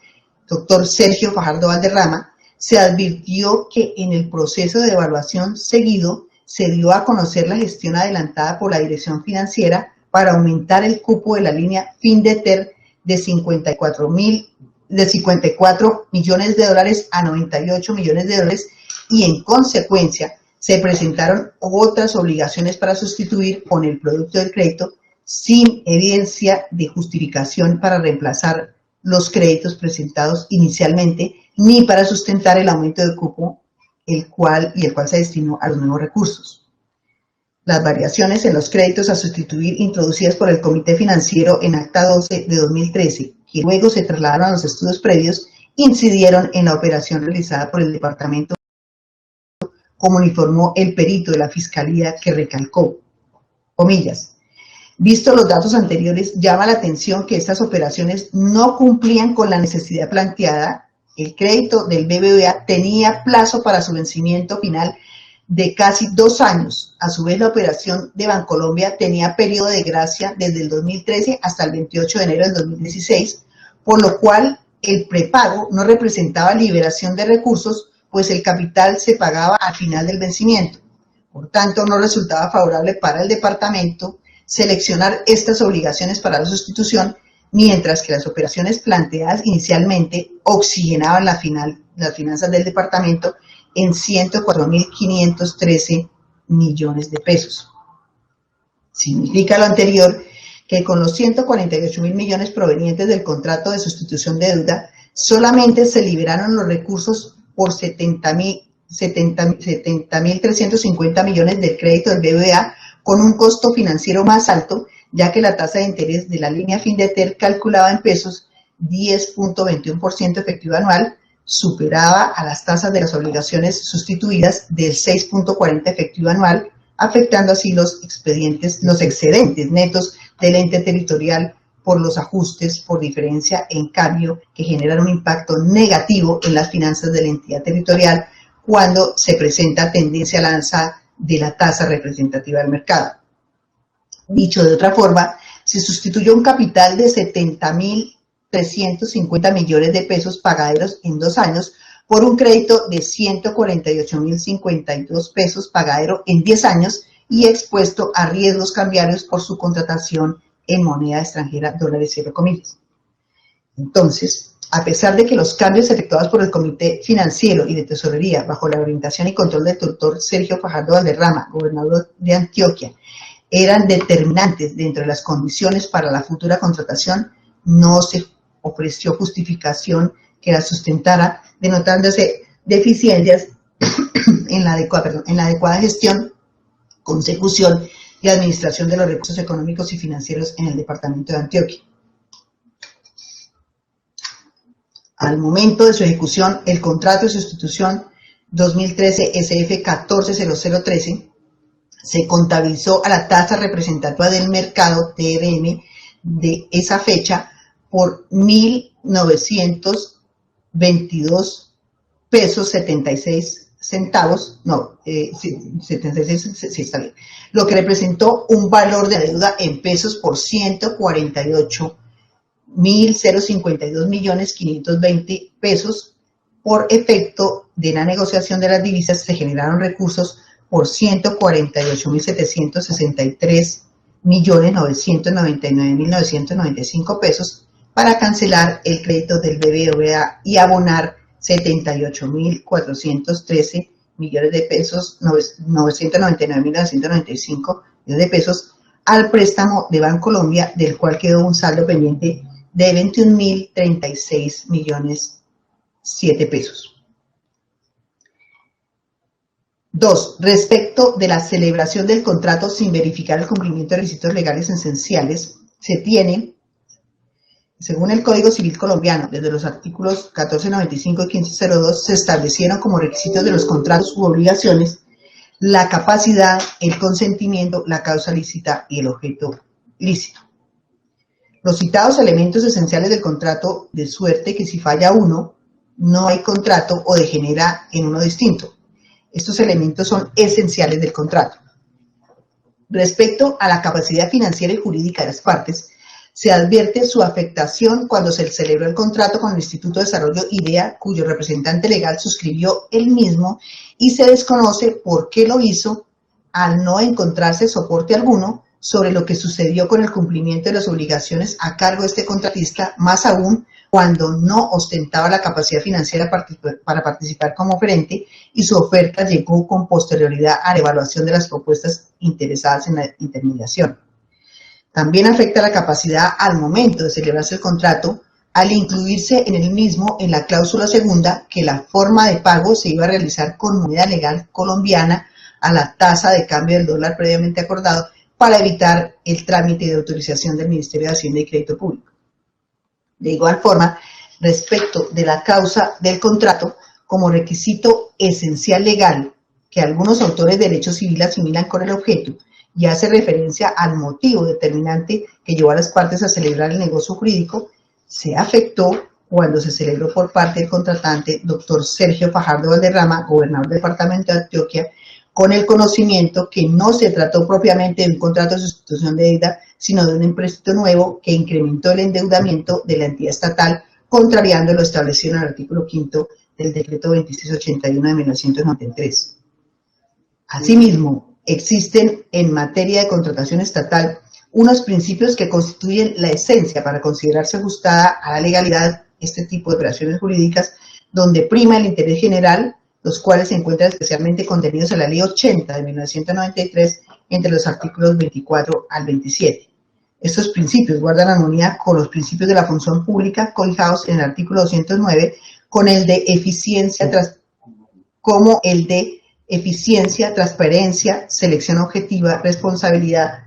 Dr. Sergio Fajardo Valderrama, se advirtió que en el proceso de evaluación seguido se dio a conocer la gestión adelantada por la Dirección Financiera para aumentar el cupo de la línea FinDeter de 54 millones de dólares a 98 millones de dólares y en consecuencia se presentaron otras obligaciones para sustituir con el producto del crédito sin evidencia de justificación para reemplazar los créditos presentados inicialmente ni para sustentar el aumento del cupo el cual se destinó a los nuevos recursos. Las variaciones en los créditos a sustituir introducidas por el Comité Financiero en Acta 12 de 2013, que luego se trasladaron a los estudios previos, incidieron en la operación realizada por el departamento, como informó el perito de la Fiscalía, que recalcó, comillas, visto los datos anteriores, llama la atención que estas operaciones no cumplían con la necesidad planteada. El crédito del BBVA tenía plazo para su vencimiento final de casi 2 años. A su vez, la operación de Bancolombia tenía periodo de gracia desde el 2013 hasta el 28 de enero del 2016, por lo cual el prepago no representaba liberación de recursos, pues el capital se pagaba al final del vencimiento. Por tanto, no resultaba favorable para el departamento seleccionar estas obligaciones para la sustitución, mientras que las operaciones planteadas inicialmente oxigenaban las finanzas del departamento en 104.513 millones de pesos. Significa lo anterior que con los 148.000 millones provenientes del contrato de sustitución de deuda, solamente se liberaron los recursos por 70.350 millones del crédito del BBVA, con un costo financiero más alto, ya que la tasa de interés de la línea FinDeter calculada en pesos 10.21% efectivo anual superaba a las tasas de las obligaciones sustituidas del 6.40 efectivo anual, afectando así los excedentes netos del ente territorial por los ajustes por diferencia en cambio que generan un impacto negativo en las finanzas de la entidad territorial cuando se presenta tendencia al alza de la tasa representativa del mercado. Dicho de otra forma, se sustituyó un capital de 70.350 millones de pesos pagaderos en 2 años por un crédito de 148.052 pesos pagadero en 10 años y expuesto a riesgos cambiarios por su contratación en moneda extranjera, dólares, cierro comillas. Entonces, a pesar de que los cambios efectuados por el Comité Financiero y de Tesorería bajo la orientación y control del doctor Sergio Fajardo Valderrama, gobernador de Antioquia, eran determinantes dentro de las condiciones para la futura contratación, no se ofreció justificación que la sustentara, denotándose deficiencias en la adecuada gestión, consecución y administración de los recursos económicos y financieros en el departamento de Antioquia. Al momento de su ejecución, el contrato de sustitución 2013 SF 140013 se contabilizó a la tasa representativa del mercado TRM de esa fecha por 1.922 pesos 76 centavos, está bien, lo que representó un valor de deuda en pesos por 148.052 millones 520 pesos. Por efecto de la negociación de las divisas se generaron recursos por 148.763 millones 999.995 pesos para cancelar el crédito del BBVA y abonar 78.413 millones de pesos, 999.995 millones de pesos al préstamo de Bancolombia, del cual quedó un saldo pendiente de 21.036 millones 7 pesos. 2. Respecto de la celebración del contrato sin verificar el cumplimiento de requisitos legales esenciales, se tiene, según el Código Civil colombiano, desde los artículos 1495 y 1502, se establecieron como requisitos de los contratos u obligaciones la capacidad, el consentimiento, la causa lícita y el objeto lícito. Los citados elementos esenciales del contrato, de suerte que si falla uno, no hay contrato o degenera en uno distinto. Estos elementos son esenciales del contrato. Respecto a la capacidad financiera y jurídica de las partes, se advierte su afectación cuando se celebró el contrato con el Instituto de Desarrollo IDEA, cuyo representante legal suscribió el mismo, y se desconoce por qué lo hizo al no encontrarse soporte alguno sobre lo que sucedió con el cumplimiento de las obligaciones a cargo de este contratista, más aún cuando no ostentaba la capacidad financiera para participar como oferente y su oferta llegó con posterioridad a la evaluación de las propuestas interesadas en la intermediación. También afecta la capacidad al momento de celebrarse el contrato, al incluirse en el mismo en la cláusula segunda que la forma de pago se iba a realizar con moneda legal colombiana a la tasa de cambio del dólar previamente acordado para evitar el trámite de autorización del Ministerio de Hacienda y Crédito Público. De igual forma, respecto de la causa del contrato, como requisito esencial legal que algunos autores de derecho civil asimilan con el objeto y hace referencia al motivo determinante que llevó a las partes a celebrar el negocio jurídico, se afectó cuando se celebró por parte del contratante, doctor Sergio Fajardo Valderrama, gobernador del departamento de Antioquia, con el conocimiento que no se trató propiamente de un contrato de sustitución de deuda, sino de un empréstito nuevo que incrementó el endeudamiento de la entidad estatal, contrariando lo establecido en el artículo 5 del decreto 2681 de 1993. Asimismo, existen en materia de contratación estatal unos principios que constituyen la esencia para considerarse ajustada a la legalidad este tipo de operaciones jurídicas, donde prima el interés general, los cuales se encuentran especialmente contenidos en la Ley 80 de 1993 entre los artículos 24 al 27. Estos principios guardan armonía con los principios de la función pública cobijados en el artículo 209 con el de eficiencia, transparencia, selección objetiva, responsabilidad,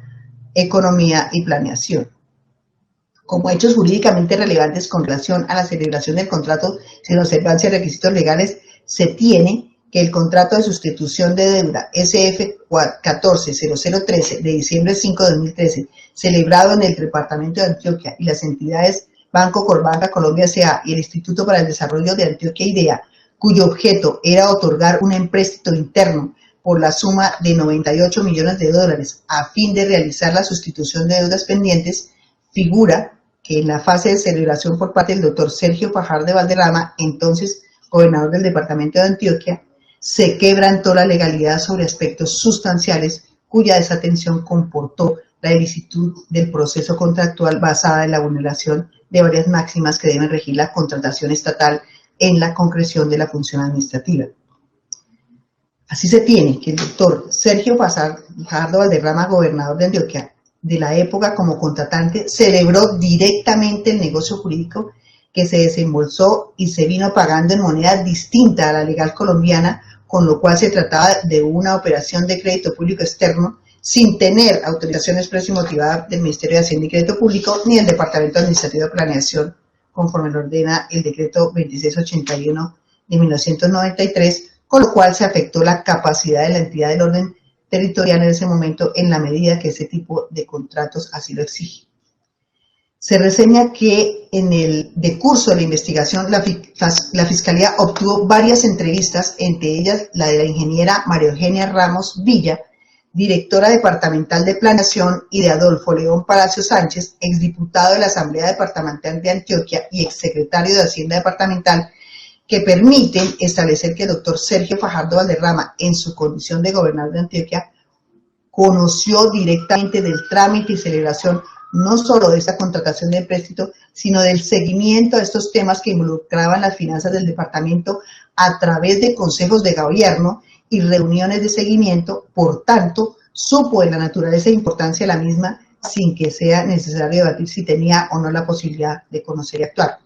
economía y planeación. Como hechos jurídicamente relevantes con relación a la celebración del contrato sin observancia de requisitos legales, se tiene que el contrato de sustitución de deuda SF 140013 de diciembre 5 de 2013, celebrado en el departamento de Antioquia y las entidades Banco Corbanca Colombia S.A. y el Instituto para el Desarrollo de Antioquia IDEA, cuyo objeto era otorgar un empréstito interno por la suma de 98 millones de dólares a fin de realizar la sustitución de deudas pendientes, figura que en la fase de celebración por parte del doctor Sergio Fajardo Valderrama, entonces gobernador del departamento de Antioquia, se quebrantó la legalidad sobre aspectos sustanciales cuya desatención comportó la ilicitud del proceso contractual basada en la vulneración de varias máximas que deben regir la contratación estatal en la concreción de la función administrativa. Así se tiene que el doctor Sergio Fajardo Valderrama, gobernador de Antioquia, de la época como contratante, celebró directamente el negocio jurídico que se desembolsó y se vino pagando en moneda distinta a la legal colombiana, con lo cual se trataba de una operación de crédito público externo sin tener autorización expresa y motivada del Ministerio de Hacienda y Crédito Público ni del Departamento Administrativo de Planeación, conforme lo ordena el decreto 2681 de 1993, con lo cual se afectó la capacidad de la entidad del orden territorial en ese momento en la medida que ese tipo de contratos así lo exige. Se reseña que en el decurso de la investigación la Fiscalía obtuvo varias entrevistas, entre ellas la de la ingeniera María Eugenia Ramos Villa, directora departamental de Planeación, y de Adolfo León Palacio Sánchez, exdiputado de la Asamblea Departamental de Antioquia y exsecretario de Hacienda Departamental, que permiten establecer que el doctor Sergio Fajardo Valderrama, en su condición de gobernador de Antioquia, conoció directamente del trámite y celebración no solo de esta contratación de empréstito, sino del seguimiento a estos temas que involucraban las finanzas del departamento a través de consejos de gobierno y reuniones de seguimiento. Por tanto, supo de la naturaleza e importancia de la misma sin que sea necesario debatir si tenía o no la posibilidad de conocer y actuar.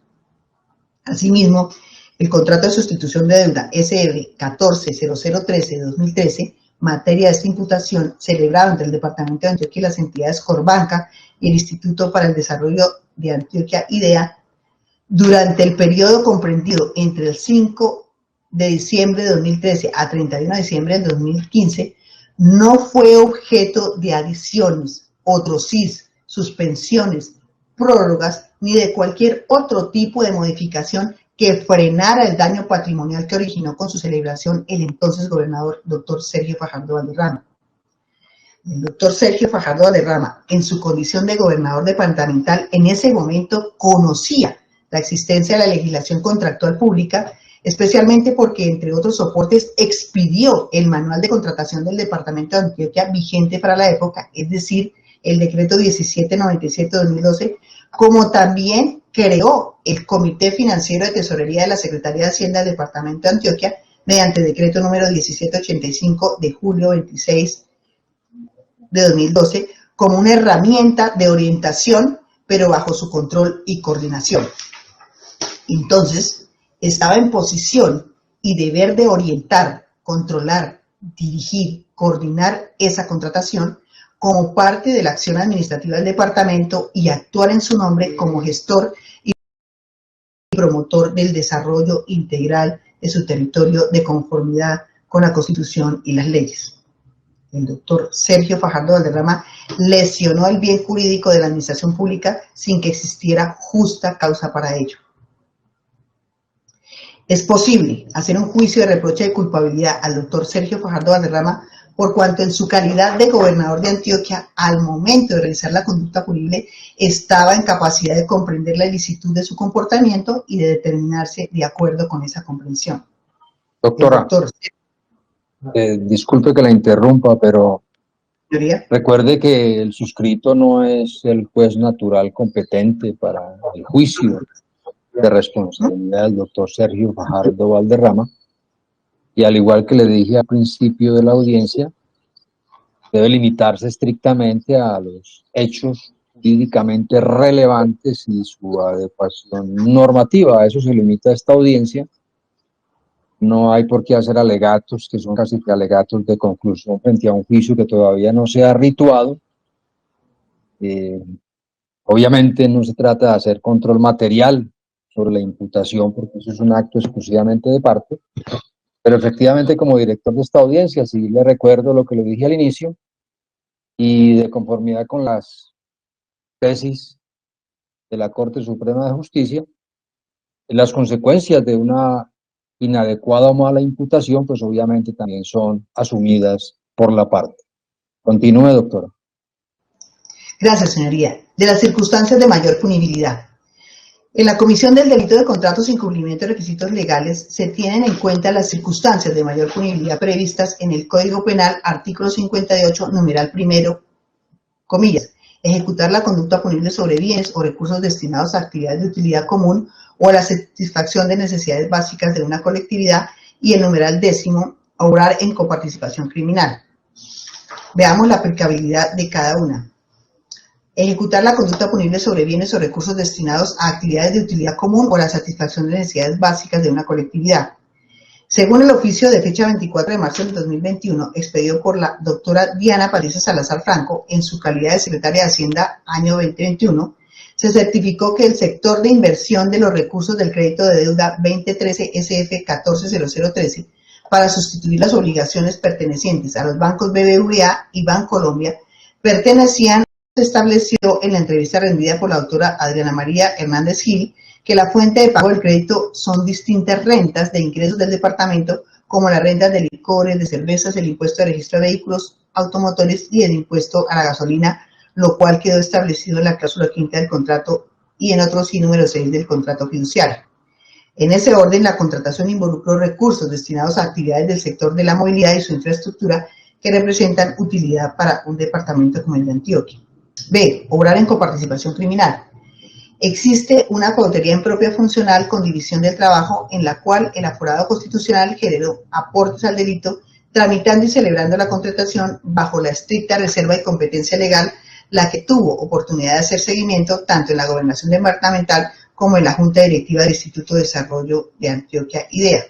Asimismo, el contrato de sustitución de deuda SR 140013 de 2013, materia de esta imputación, celebrado entre el Departamento de Antioquia y las entidades Corbanca y el Instituto para el Desarrollo de Antioquia IDEA, durante el periodo comprendido entre el 5 de diciembre de 2013 a 31 de diciembre del 2015, no fue objeto de adiciones, otrosis, suspensiones, prórrogas, ni de cualquier otro tipo de modificación que frenara el daño patrimonial que originó con su celebración el entonces gobernador doctor Sergio Fajardo Valderrama. El doctor Sergio Fajardo Valderrama, en su condición de gobernador departamental, en ese momento conocía la existencia de la legislación contractual pública, especialmente porque, entre otros soportes, expidió el manual de contratación del departamento de Antioquia vigente para la época, es decir, el decreto 1797-2012, como también creó el Comité Financiero de Tesorería de la Secretaría de Hacienda del Departamento de Antioquia mediante decreto número 1785 de julio 26 de 2012 como una herramienta de orientación, pero bajo su control y coordinación. Entonces, estaba en posición y deber de orientar, controlar, dirigir, coordinar esa contratación como parte de la acción administrativa del departamento y actuar en su nombre como gestor y promotor del desarrollo integral de su territorio de conformidad con la Constitución y las leyes. El doctor Sergio Fajardo Valderrama lesionó el bien jurídico de la administración pública sin que existiera justa causa para ello. Es posible hacer un juicio de reproche de culpabilidad al doctor Sergio Fajardo Valderrama por cuanto en su calidad de gobernador de Antioquia, al momento de realizar la conducta punible, estaba en capacidad de comprender la ilicitud de su comportamiento y de determinarse de acuerdo con esa comprensión. Doctora, disculpe que la interrumpa, pero recuerde que el suscrito no es el juez natural competente para el juicio de responsabilidad del doctor Sergio Fajardo Valderrama, y al igual que le dije al principio de la audiencia, debe limitarse estrictamente a los hechos jurídicamente relevantes y su adecuación normativa. A eso se limita esta audiencia. No hay por qué hacer alegatos, que son casi que alegatos de conclusión frente a un juicio que todavía no se ha rituado. Obviamente no se trata de hacer control material sobre la imputación, porque eso es un acto exclusivamente de parte, pero efectivamente como director de esta audiencia sí le recuerdo lo que le dije al inicio, y de conformidad con las tesis de la Corte Suprema de Justicia, las consecuencias de una inadecuada o mala imputación, pues obviamente también son asumidas por la parte. Continúe, doctora. Gracias, señoría. De las circunstancias de mayor punibilidad. En la comisión del delito de contratos sin cumplimiento de requisitos legales se tienen en cuenta las circunstancias de mayor punibilidad previstas en el Código Penal, artículo 58, numeral primero, comillas, ejecutar la conducta punible sobre bienes o recursos destinados a actividades de utilidad común o a la satisfacción de necesidades básicas de una colectividad, y el numeral décimo, obrar en coparticipación criminal. Veamos la aplicabilidad de cada una. Ejecutar la conducta punible sobre bienes o recursos destinados a actividades de utilidad común o la satisfacción de necesidades básicas de una colectividad. Según el oficio de fecha 24 de marzo del 2021, expedido por la doctora Diana Patricia Salazar Franco, en su calidad de secretaria de Hacienda año 2021, se certificó que el sector de inversión de los recursos del crédito de deuda 2013 SF 140013, para sustituir las obligaciones pertenecientes a los bancos BBVA y Bancolombia, pertenecían. Se estableció en la entrevista rendida por la doctora Adriana María Hernández Gil que la fuente de pago del crédito son distintas rentas de ingresos del departamento, como las rentas de licores, de cervezas, el impuesto de registro de vehículos automotores y el impuesto a la gasolina, lo cual quedó establecido en la cláusula quinta del contrato y en otro sí número 6 del contrato fiduciario. En ese orden, la contratación involucró recursos destinados a actividades del sector de la movilidad y su infraestructura que representan utilidad para un departamento como el de Antioquia. B. Obrar en coparticipación criminal. Existe una coautoría en propia funcional con división del trabajo en la cual el aforado constitucional generó aportes al delito, tramitando y celebrando la contratación bajo la estricta reserva y competencia legal, la que tuvo oportunidad de hacer seguimiento tanto en la gobernación departamental como en la Junta Directiva del Instituto de Desarrollo de Antioquia, IDEA.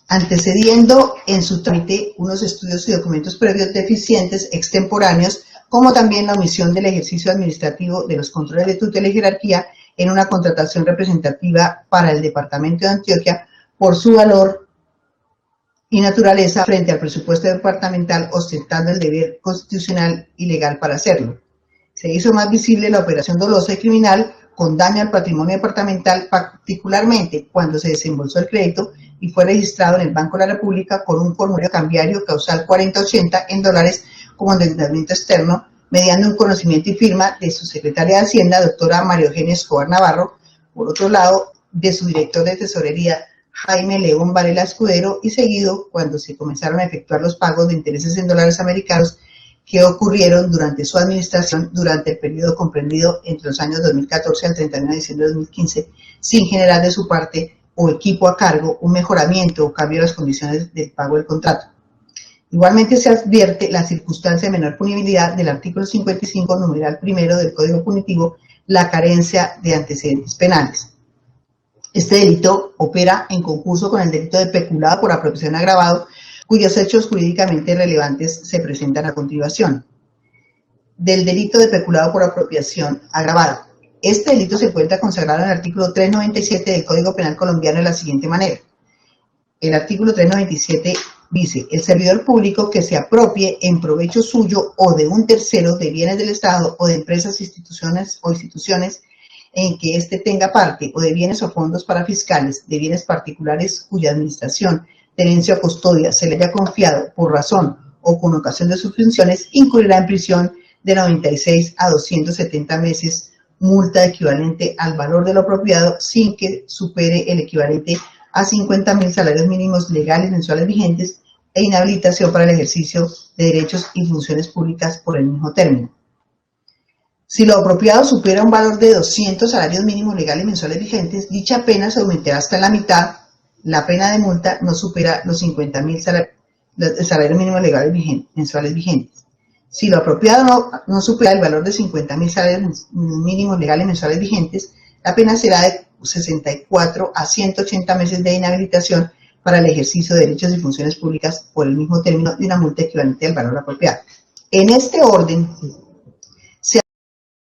Antecediendo en su trámite unos estudios y documentos previos deficientes extemporáneos, como también la omisión del ejercicio administrativo de los controles de tutela y jerarquía en una contratación representativa para el departamento de Antioquia por su valor y naturaleza frente al presupuesto departamental, ostentando el deber constitucional y legal para hacerlo. Se hizo más visible la operación dolosa y criminal con daño al patrimonio departamental, particularmente cuando se desembolsó el crédito y fue registrado en el Banco de la República con un formulario cambiario causal 4080 en dólares como endeudamiento externo, mediante un conocimiento y firma de su secretaria de Hacienda, doctora María Eugenia Escobar Navarro, por otro lado, de su director de tesorería, Jaime León Varela Escudero, y seguido cuando se comenzaron a efectuar los pagos de intereses en dólares americanos que ocurrieron durante su administración durante el periodo comprendido entre los años 2014 al 31 de diciembre de 2015, sin generar de su parte o equipo a cargo un mejoramiento o cambio de las condiciones del pago del contrato. Igualmente se advierte la circunstancia de menor punibilidad del artículo 55, numeral primero del Código Punitivo, la carencia de antecedentes penales. Este delito opera en concurso con el delito de peculado por apropiación agravado, cuyos hechos jurídicamente relevantes se presentan a continuación. Del delito de peculado por apropiación agravado. Este delito se encuentra consagrado en el artículo 397 del Código Penal colombiano de la siguiente manera. El artículo 397 dice: el servidor público que se apropie en provecho suyo o de un tercero de bienes del Estado o de empresas, instituciones en que éste tenga parte, o de bienes o fondos parafiscales, de bienes particulares cuya administración, tenencia o custodia se le haya confiado por razón o con ocasión de sus funciones, incurrirá en prisión de 96 a 270 meses, multa equivalente al valor de lo apropiado sin que supere el equivalente a 50.000 salarios mínimos legales mensuales vigentes, e inhabilitación para el ejercicio de derechos y funciones públicas por el mismo término. Si lo apropiado supera un valor de 200 salarios mínimos legales mensuales vigentes, dicha pena se aumentará hasta la mitad. La pena de multa no supera los 50.000 salarios mínimos legales mensuales vigentes. Si lo apropiado no supera el valor de 50.000 salarios mínimos legales mensuales vigentes, la pena será de 64 a 180 meses de inhabilitación para el ejercicio de derechos y funciones públicas por el mismo término de una multa equivalente al valor apropiado. En este orden, se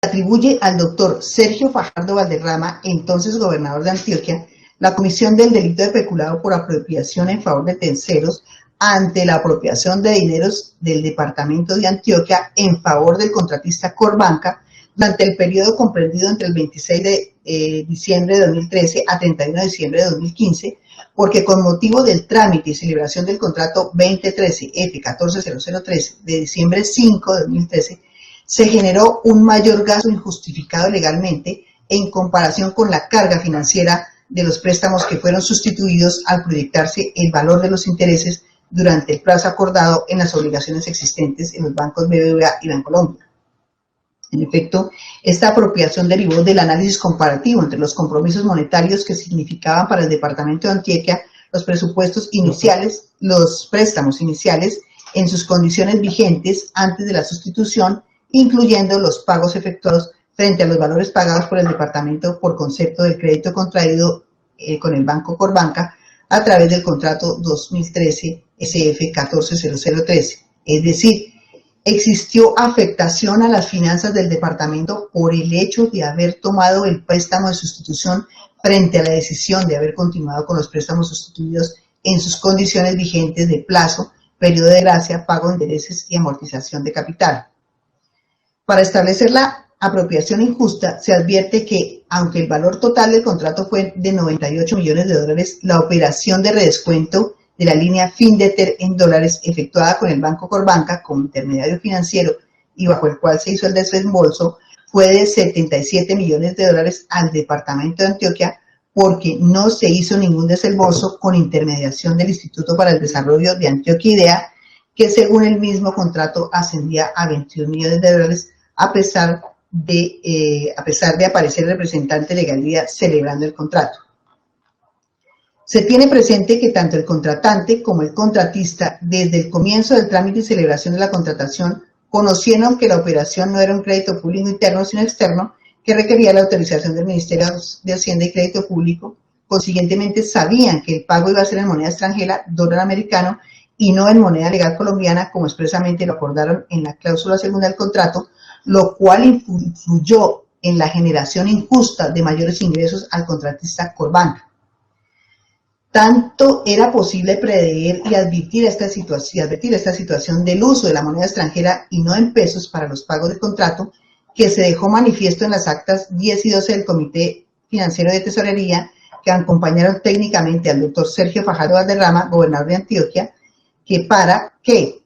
atribuye al doctor Sergio Fajardo Valderrama, entonces gobernador de Antioquia, la comisión del delito de peculado por apropiación en favor de terceros ante la apropiación de dineros del departamento de Antioquia en favor del contratista Corbanca durante el periodo comprendido entre el 26 de diciembre de 2013 a 31 de diciembre de 2015, porque con motivo del trámite y celebración del contrato 2013 F14003 de diciembre 5 de 2013, se generó un mayor gasto injustificado legalmente en comparación con la carga financiera de los préstamos que fueron sustituidos al proyectarse el valor de los intereses durante el plazo acordado en las obligaciones existentes en los bancos BBVA y Bancolombia. En efecto, esta apropiación derivó del análisis comparativo entre los compromisos monetarios que significaban para el departamento de Antioquia los presupuestos iniciales, los préstamos iniciales en sus condiciones vigentes antes de la sustitución, incluyendo los pagos efectuados frente a los valores pagados por el departamento por concepto del crédito contraído con el Banco Corbanca a través del contrato 2013 SF14013. Es decir, existió afectación a las finanzas del departamento por el hecho de haber tomado el préstamo de sustitución frente a la decisión de haber continuado con los préstamos sustituidos en sus condiciones vigentes de plazo, periodo de gracia, pago de intereses y amortización de capital. Para establecer la apropiación injusta, se advierte que, aunque el valor total del contrato fue de 98 millones de dólares, la operación de redescuento de la línea FinDeter en dólares efectuada con el Banco Corbanca como intermediario financiero y bajo el cual se hizo el desembolso fue de 77 millones de dólares al departamento de Antioquia, porque no se hizo ningún desembolso con intermediación del Instituto para el Desarrollo de Antioquia IDEA, que según el mismo contrato ascendía a 21 millones de dólares, a pesar de aparecer el representante de legalidad celebrando el contrato. Se tiene presente que tanto el contratante como el contratista, desde el comienzo del trámite y celebración de la contratación, conocieron que la operación no era un crédito público interno, sino externo, que requería la autorización del Ministerio de Hacienda y Crédito Público. Consiguientemente, sabían que el pago iba a ser en moneda extranjera, dólar americano, y no en moneda legal colombiana, como expresamente lo acordaron en la cláusula segunda del contrato, lo cual influyó en la generación injusta de mayores ingresos al contratista Corbanca. Tanto era posible prever y advertir esta situación del uso de la moneda extranjera y no en pesos para los pagos del contrato, que se dejó manifiesto en las actas 10 y 12 del Comité Financiero de Tesorería, que acompañaron técnicamente al doctor Sergio Fajardo Valderrama, gobernador de Antioquia, que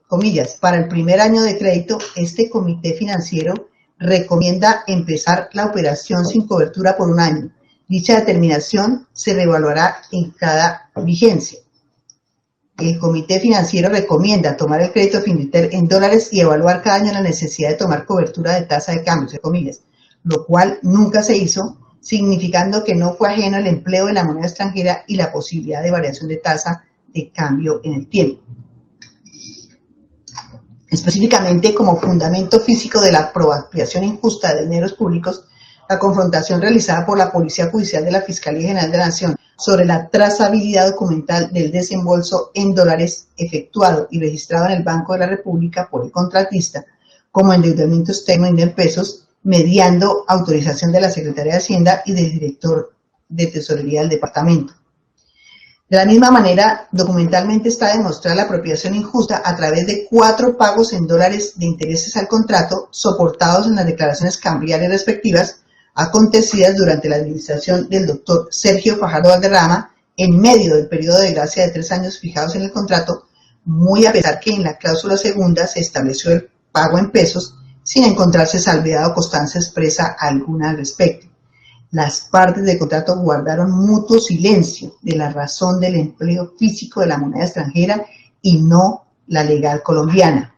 comillas, para el primer año de crédito, este comité financiero recomienda empezar la operación sin cobertura por un año. Dicha determinación se reevaluará en cada vigencia. El comité financiero recomienda tomar el crédito Finviter en dólares y evaluar cada año la necesidad de tomar cobertura de tasa de cambio, entre comillas, lo cual nunca se hizo, significando que no fue ajeno el empleo de la moneda extranjera y la posibilidad de variación de tasa de cambio en el tiempo. Específicamente, como fundamento físico de la apropiación injusta de dineros públicos, la confrontación realizada por la Policía Judicial de la Fiscalía General de la Nación sobre la trazabilidad documental del desembolso en dólares efectuado y registrado en el Banco de la República por el contratista como endeudamiento externo en pesos, mediando autorización de la Secretaría de Hacienda y del director de Tesorería del departamento. De la misma manera, documentalmente está demostrada la apropiación injusta a través de 4 pagos en dólares de intereses al contrato, soportados en las declaraciones cambiarias respectivas, acontecidas durante la administración del doctor Sergio Fajardo Valderrama, en medio del periodo de gracia de 3 años fijados en el contrato, muy a pesar que en la cláusula segunda se estableció el pago en pesos, sin encontrarse salvedad o constancia expresa alguna al respecto. Las partes del contrato guardaron mutuo silencio de la razón del empleo físico de la moneda extranjera y no la legal colombiana.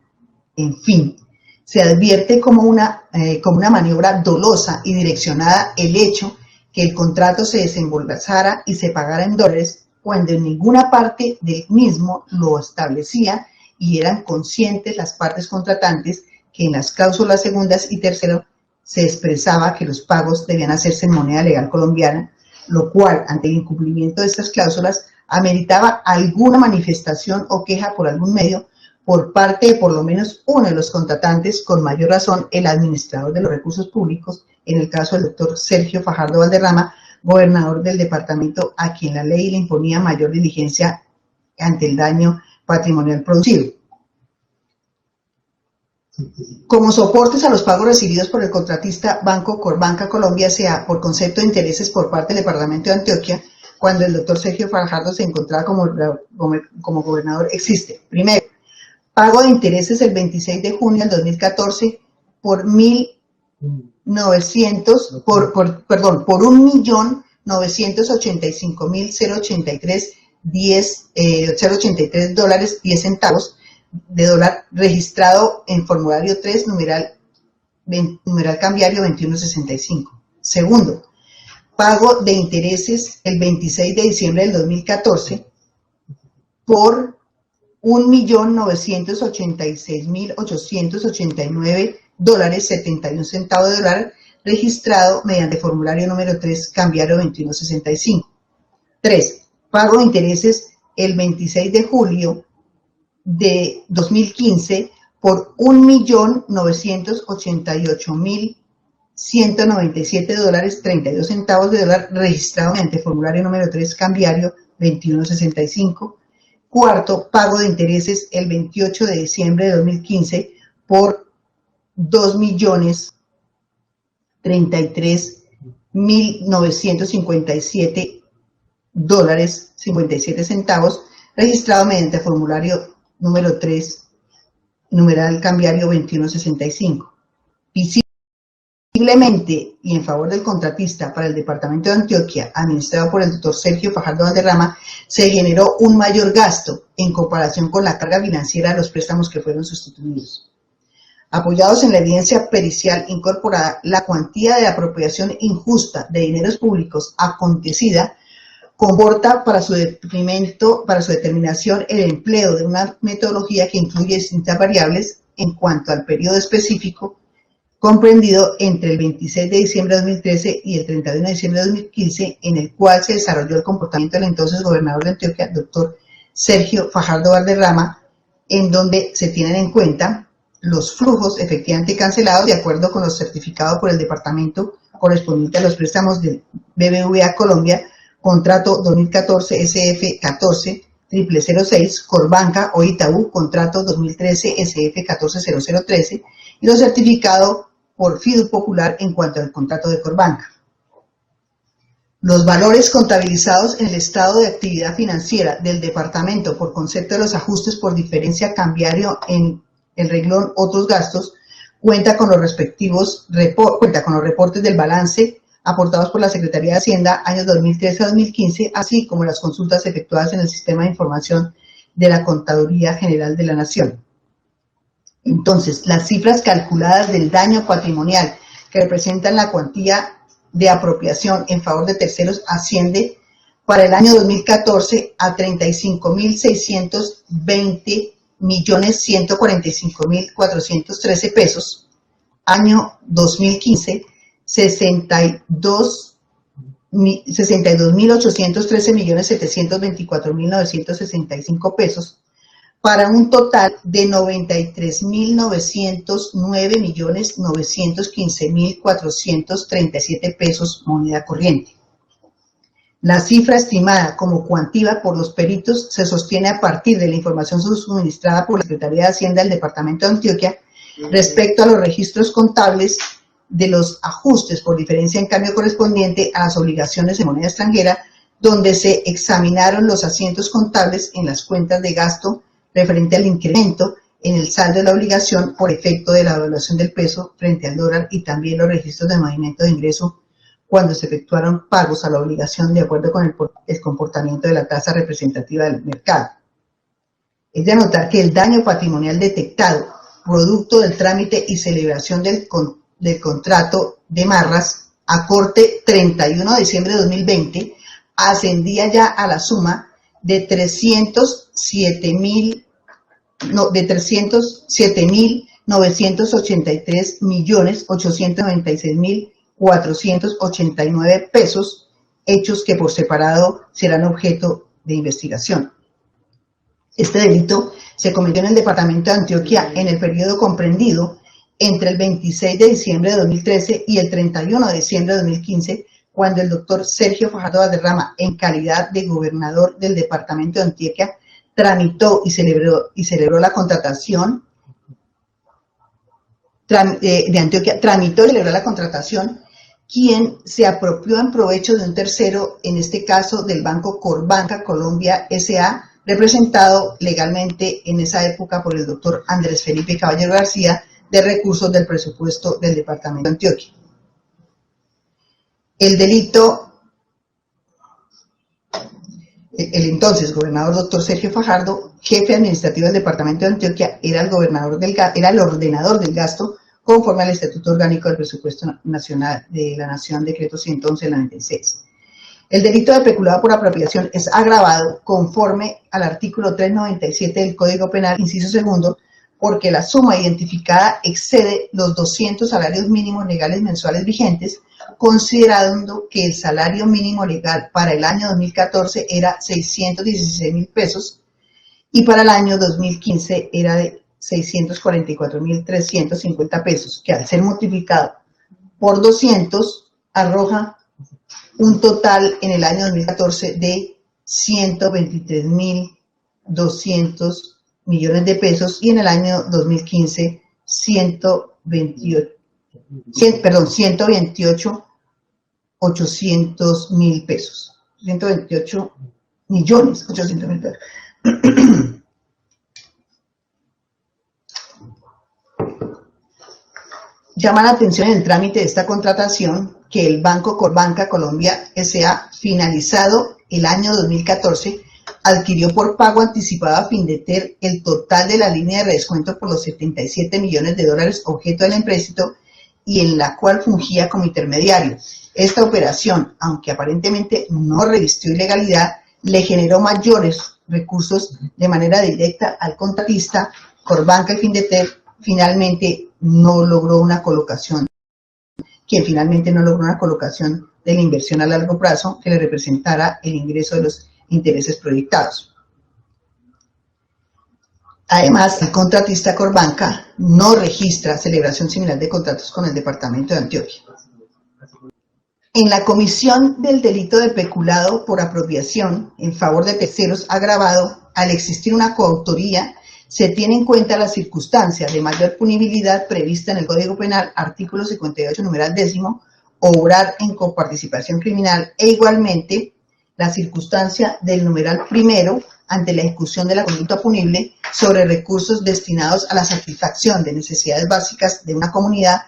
En fin, se advierte como una maniobra dolosa y direccionada el hecho que el contrato se desembolsara y se pagara en dólares cuando en ninguna parte del mismo lo establecía y eran conscientes las partes contratantes que en las cláusulas segundas y tercero se expresaba que los pagos debían hacerse en moneda legal colombiana, lo cual, ante el incumplimiento de estas cláusulas, ameritaba alguna manifestación o queja por algún medio por parte de por lo menos uno de los contratantes, con mayor razón el administrador de los recursos públicos, en el caso del doctor Sergio Fajardo Valderrama, gobernador del departamento, a quien la ley le imponía mayor diligencia ante el daño patrimonial producido. Como soportes a los pagos recibidos por el contratista Banco Corbanca Colombia S.A. por concepto de intereses por parte del departamento de Antioquia, cuando el doctor Sergio Fajardo se encontraba como gobernador, existe. Primero, pago de intereses el 26 de junio del 2014 por 1.985.083 dólares 10 centavos de dólar registrado en formulario 3, numeral cambiario 2165. Segundo, pago de intereses el 26 de diciembre del 2014 por 1.986.889 dólares 71 centavos de dólar registrado mediante formulario número 3, cambiario 2165. 3. Pago de intereses el 26 de julio de 2015 por 1.988.197 dólares 32 centavos de dólar registrado mediante formulario número 3, cambiario 2165. Cuarto, pago de intereses el 28 de diciembre de 2015 por 2.033.957 dólares 57 centavos registrado mediante formulario número 3, numeral cambiario 2165. Visiblemente y en favor del contratista para el departamento de Antioquia, administrado por el doctor Sergio Fajardo Valderrama, se generó un mayor gasto en comparación con la carga financiera de los préstamos que fueron sustituidos. Apoyados en la evidencia pericial incorporada, la cuantía de apropiación injusta de dineros públicos acontecida comporta para su determinación el empleo de una metodología que incluye distintas variables en cuanto al periodo específico comprendido entre el 26 de diciembre de 2013 y el 31 de diciembre de 2015, en el cual se desarrolló el comportamiento del entonces gobernador de Antioquia, doctor Sergio Fajardo Valderrama, en donde se tienen en cuenta los flujos efectivamente cancelados de acuerdo con los certificados por el departamento correspondiente a los préstamos del BBVA Colombia, contrato 2014 SF 14-0006, Corbanca o Itaú, contrato 2013 SF 140013, y los certificados por Fidu Popular en cuanto al contrato de Corbanca. Los valores contabilizados en el estado de actividad financiera del departamento por concepto de los ajustes por diferencia cambiario en el renglón otros gastos cuenta con los reportes del balance aportados por la Secretaría de Hacienda años 2013 a 2015, así como las consultas efectuadas en el Sistema de Información de la Contaduría General de la Nación. Entonces, las cifras calculadas del daño patrimonial que representan la cuantía de apropiación en favor de terceros asciende para el año 2014 a 35.620.145.413 pesos, año 2015 62.813.724.965 pesos, para un total de 93.909.915.437 pesos moneda corriente. La cifra estimada como cuantía por los peritos se sostiene a partir de la información suministrada por la Secretaría de Hacienda del Departamento de Antioquia respecto a los registros contables de los ajustes por diferencia en cambio correspondiente a las obligaciones de moneda extranjera, donde se examinaron los asientos contables en las cuentas de gasto referente al incremento en el saldo de la obligación por efecto de la devaluación del peso frente al dólar y también los registros de movimiento de ingreso cuando se efectuaron pagos a la obligación de acuerdo con el comportamiento de la tasa representativa del mercado. Es de anotar que el daño patrimonial detectado, producto del trámite y celebración del contrato de Marras a corte 31 de diciembre de 2020, ascendía ya a la suma de 307.983.896.489 pesos, hechos que por separado serán objeto de investigación. Este delito se cometió en el departamento de Antioquia en el periodo comprendido entre el 26 de diciembre de 2013 y el 31 de diciembre de 2015, cuando el doctor Sergio Fajardo Valderrama, en calidad de gobernador del departamento de Antioquia, tramitó y celebró la contratación quien se apropió en provecho de un tercero, en este caso del Banco Corbanca Colombia S.A., representado legalmente en esa época por el doctor Andrés Felipe Caballero García, de recursos del presupuesto del departamento de Antioquia. El entonces gobernador doctor Sergio Fajardo, jefe administrativo del departamento de Antioquia, era el ordenador del gasto conforme al Estatuto Orgánico del Presupuesto Nacional de la Nación, decreto 111 del 96. El delito de peculado por apropiación es agravado conforme al artículo 397 del Código Penal, inciso segundo, porque la suma identificada excede los 200 salarios mínimos legales mensuales vigentes, considerando que el salario mínimo legal para el año 2014 era 616.000 pesos y para el año 2015 era de 644.350 pesos, que al ser multiplicado por 200 arroja un total en el año 2014 de 123.200 millones de pesos y en el año 2015 128.800.000 pesos. 128.800.000 pesos. Llama la atención en el trámite de esta contratación que el Banco Corbanca Colombia S.A., finalizado el año 2014, adquirió por pago anticipado a Findeter el total de la línea de redescuento por los 77 millones de dólares objeto del empréstito y en la cual fungía como intermediario. Esta operación, aunque aparentemente no revistió ilegalidad, le generó mayores recursos de manera directa al contratista. Corbanca y Findeter finalmente no logró una colocación, de la inversión a largo plazo que le representara el ingreso de los intereses proyectados. Además, el contratista Corbanca no registra celebración similar de contratos con el departamento de Antioquia. En la comisión del delito de peculado por apropiación en favor de terceros agravado, al existir una coautoría se tiene en cuenta la circunstancia de mayor punibilidad prevista en el Código Penal, artículo 58, numeral 10, obrar en coparticipación criminal, e igualmente la circunstancia del numeral primero ante la ejecución de la conducta punible sobre recursos destinados a la satisfacción de necesidades básicas de una comunidad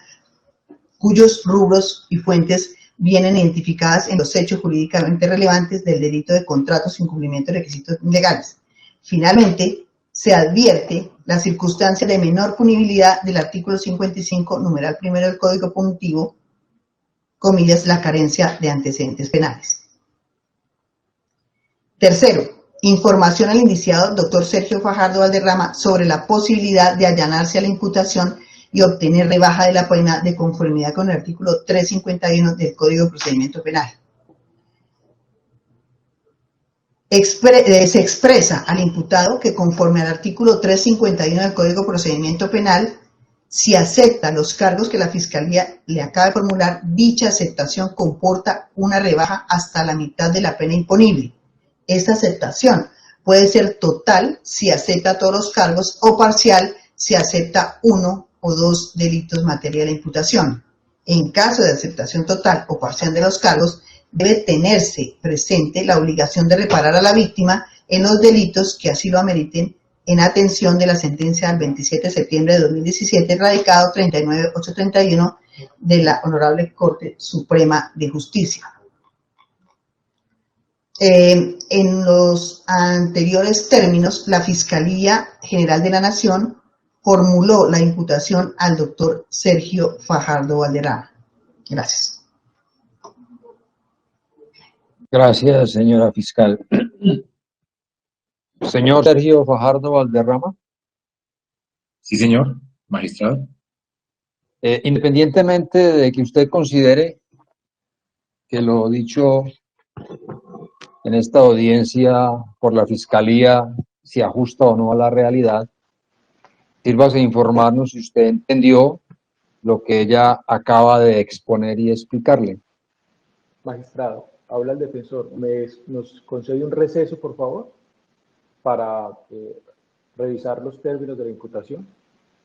cuyos rubros y fuentes vienen identificadas en los hechos jurídicamente relevantes del delito de contratos sin cumplimiento de requisitos legales. Finalmente, se advierte la circunstancia de menor punibilidad del artículo 55, numeral primero del Código Punitivo, comillas, la carencia de antecedentes penales. Tercero, información al indiciado Dr. Sergio Fajardo Valderrama sobre la posibilidad de allanarse a la imputación y obtener rebaja de la pena de conformidad con el artículo 351 del Código de Procedimiento Penal. Se expresa al imputado que conforme al artículo 351 del Código de Procedimiento Penal, si acepta los cargos que la Fiscalía le acaba de formular, dicha aceptación comporta una rebaja hasta la mitad de la pena imponible. Esta aceptación puede ser total si acepta todos los cargos o parcial si acepta uno o dos delitos materia de la imputación. En caso de aceptación total o parcial de los cargos, debe tenerse presente la obligación de reparar a la víctima en los delitos que así lo ameriten, en atención de la sentencia del 27 de septiembre de 2017, radicado 39831 de la Honorable Corte Suprema de Justicia. En los anteriores términos, la Fiscalía General de la Nación formuló la imputación al doctor Sergio Fajardo Valderrama. Gracias. Gracias, señora fiscal. Señor Sergio Fajardo Valderrama. Sí, señor, magistrado. Independientemente de que usted considere que lo dicho en esta audiencia por la Fiscalía se ajusta o no a la realidad, sírvase informarnos si usted entendió lo que ella acaba de exponer y explicarle. Magistrado, habla el defensor. ¿Nos concede un receso, por favor, para revisar los términos de la imputación?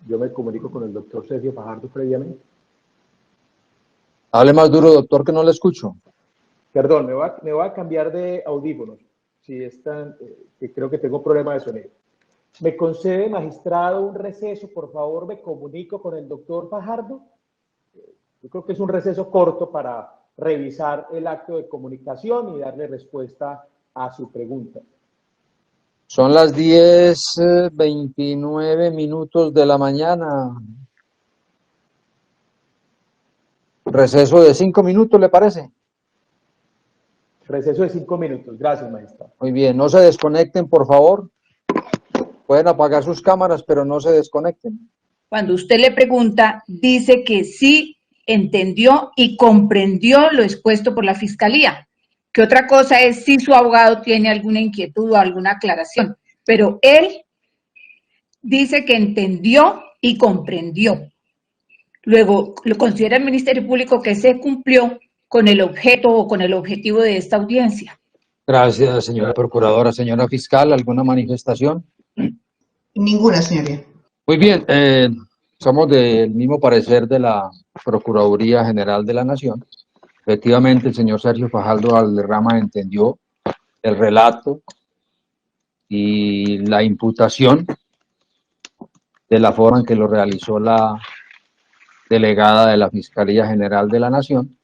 Yo me comunico con el doctor Sergio Fajardo previamente. Hable más duro, doctor, que no le escucho. Perdón, me voy a cambiar de audífonos, si están, que creo que tengo problema de sonido. ¿Me concede, magistrado, un receso? Por favor, me comunico con el doctor Fajardo. Yo creo que es un receso corto para revisar el acto de comunicación y darle respuesta a su pregunta. Son las 10:29 de la mañana. Receso de 5 minutos, ¿le parece? Receso de 5 minutos. Gracias, magistrado. Muy bien, no se desconecten, por favor. Pueden apagar sus cámaras, pero no se desconecten. Cuando usted le pregunta, dice que sí entendió y comprendió lo expuesto por la Fiscalía. Que otra cosa es si su abogado tiene alguna inquietud o alguna aclaración. Pero él dice que entendió y comprendió. Luego, lo considera el Ministerio Público que se cumplió con el objeto o con el objetivo de esta audiencia. Gracias, señora procuradora. Señora fiscal, ¿alguna manifestación? Ninguna, señoría. Muy bien, somos del mismo parecer de la Procuraduría General de la Nación. Efectivamente, el señor Sergio Fajardo Valderrama entendió el relato y la imputación de la forma en que lo realizó la delegada de la Fiscalía General de la Nación.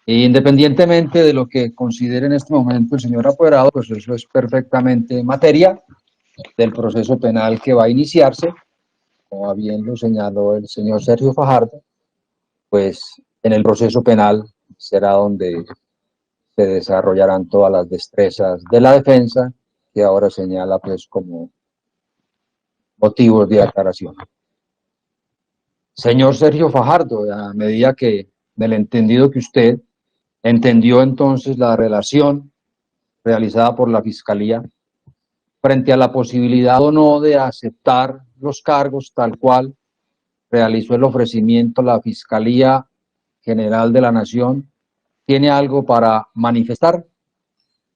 E independientemente de lo que considere en este momento el señor apoderado, pues eso es perfectamente materia del proceso penal que va a iniciarse, como bien lo señaló el señor Sergio Fajardo, pues en el proceso penal será donde se desarrollarán todas las destrezas de la defensa, que ahora señala pues como motivos de aclaración. Señor Sergio Fajardo, a medida que del entendido que usted entendió entonces la relación realizada por la Fiscalía frente a la posibilidad o no de aceptar los cargos tal cual realizó el ofrecimiento la Fiscalía General de la Nación, ¿tiene algo para manifestar?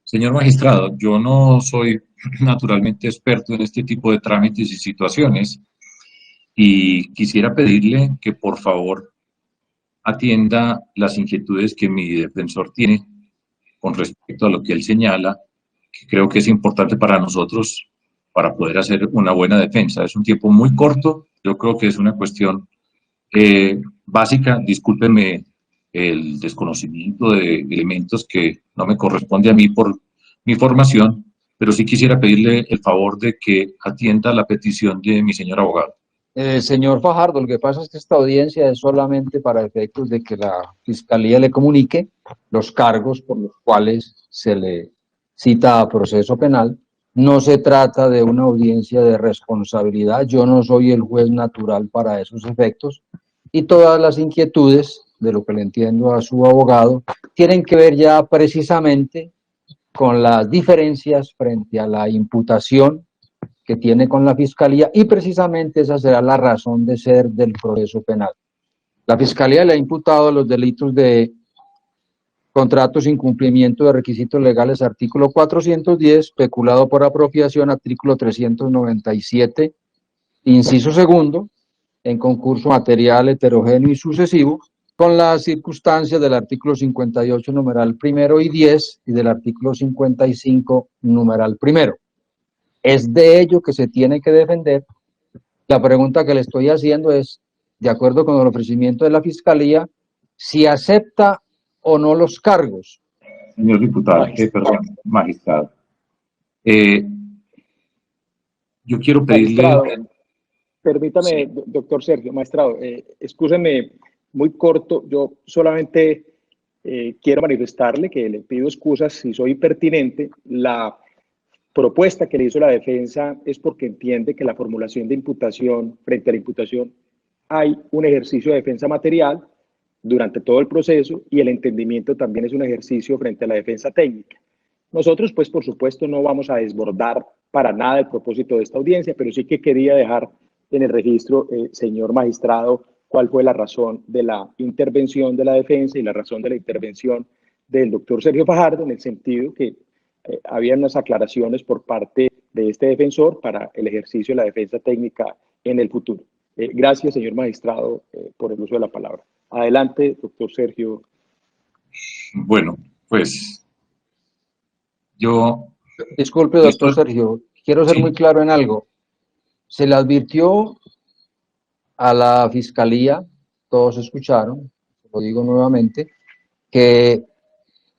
Señor magistrado, yo no soy naturalmente experto en este tipo de trámites y situaciones, y quisiera pedirle que por favor atienda las inquietudes que mi defensor tiene con respecto a lo que él señala, que creo que es importante para nosotros para poder hacer una buena defensa. Es un tiempo muy corto, yo creo que es una cuestión básica, discúlpeme el desconocimiento de elementos que no me corresponde a mí por mi formación, pero sí quisiera pedirle el favor de que atienda la petición de mi señor abogado. Señor Fajardo, lo que pasa es que esta audiencia es solamente para efectos de que la Fiscalía le comunique los cargos por los cuales se le cita a proceso penal. No se trata de una audiencia de responsabilidad. Yo no soy el juez natural para esos efectos. Y todas las inquietudes, de lo que le entiendo a su abogado, tienen que ver ya precisamente con las diferencias frente a la imputación que tiene con la Fiscalía, y precisamente esa será la razón de ser del proceso penal. La Fiscalía le ha imputado los delitos de contratos, incumplimiento de requisitos legales, artículo 410, peculado por apropiación, artículo 397, inciso segundo, en concurso material heterogéneo y sucesivo, con las circunstancias del artículo 58, numeral primero y 10, y del artículo 55, numeral primero. Es de ello que se tiene que defender. La pregunta que le estoy haciendo es, de acuerdo con el ofrecimiento de la Fiscalía, si acepta o no los cargos. Señor diputado, magistrado. Yo quiero pedirle... Magistrado, permítame, sí. Doctor Sergio, magistrado, excúseme muy corto, yo solamente quiero manifestarle que le pido excusas si soy impertinente. La propuesta que le hizo la defensa es porque entiende que la formulación de imputación, frente a la imputación, hay un ejercicio de defensa material durante todo el proceso, y el entendimiento también es un ejercicio frente a la defensa técnica. Nosotros, pues, por supuesto, no vamos a desbordar para nada el propósito de esta audiencia, pero sí que quería dejar en el registro, señor magistrado, cuál fue la razón de la intervención de la defensa y la razón de la intervención del doctor Sergio Fajardo, en el sentido que había unas aclaraciones por parte de este defensor para el ejercicio de la defensa técnica en el futuro. Gracias, señor magistrado, por el uso de la palabra. Adelante, doctor Sergio. Bueno, pues yo... Disculpe, doctor Sergio, quiero ser muy claro en algo. Se le advirtió a la Fiscalía, todos escucharon, lo digo nuevamente, que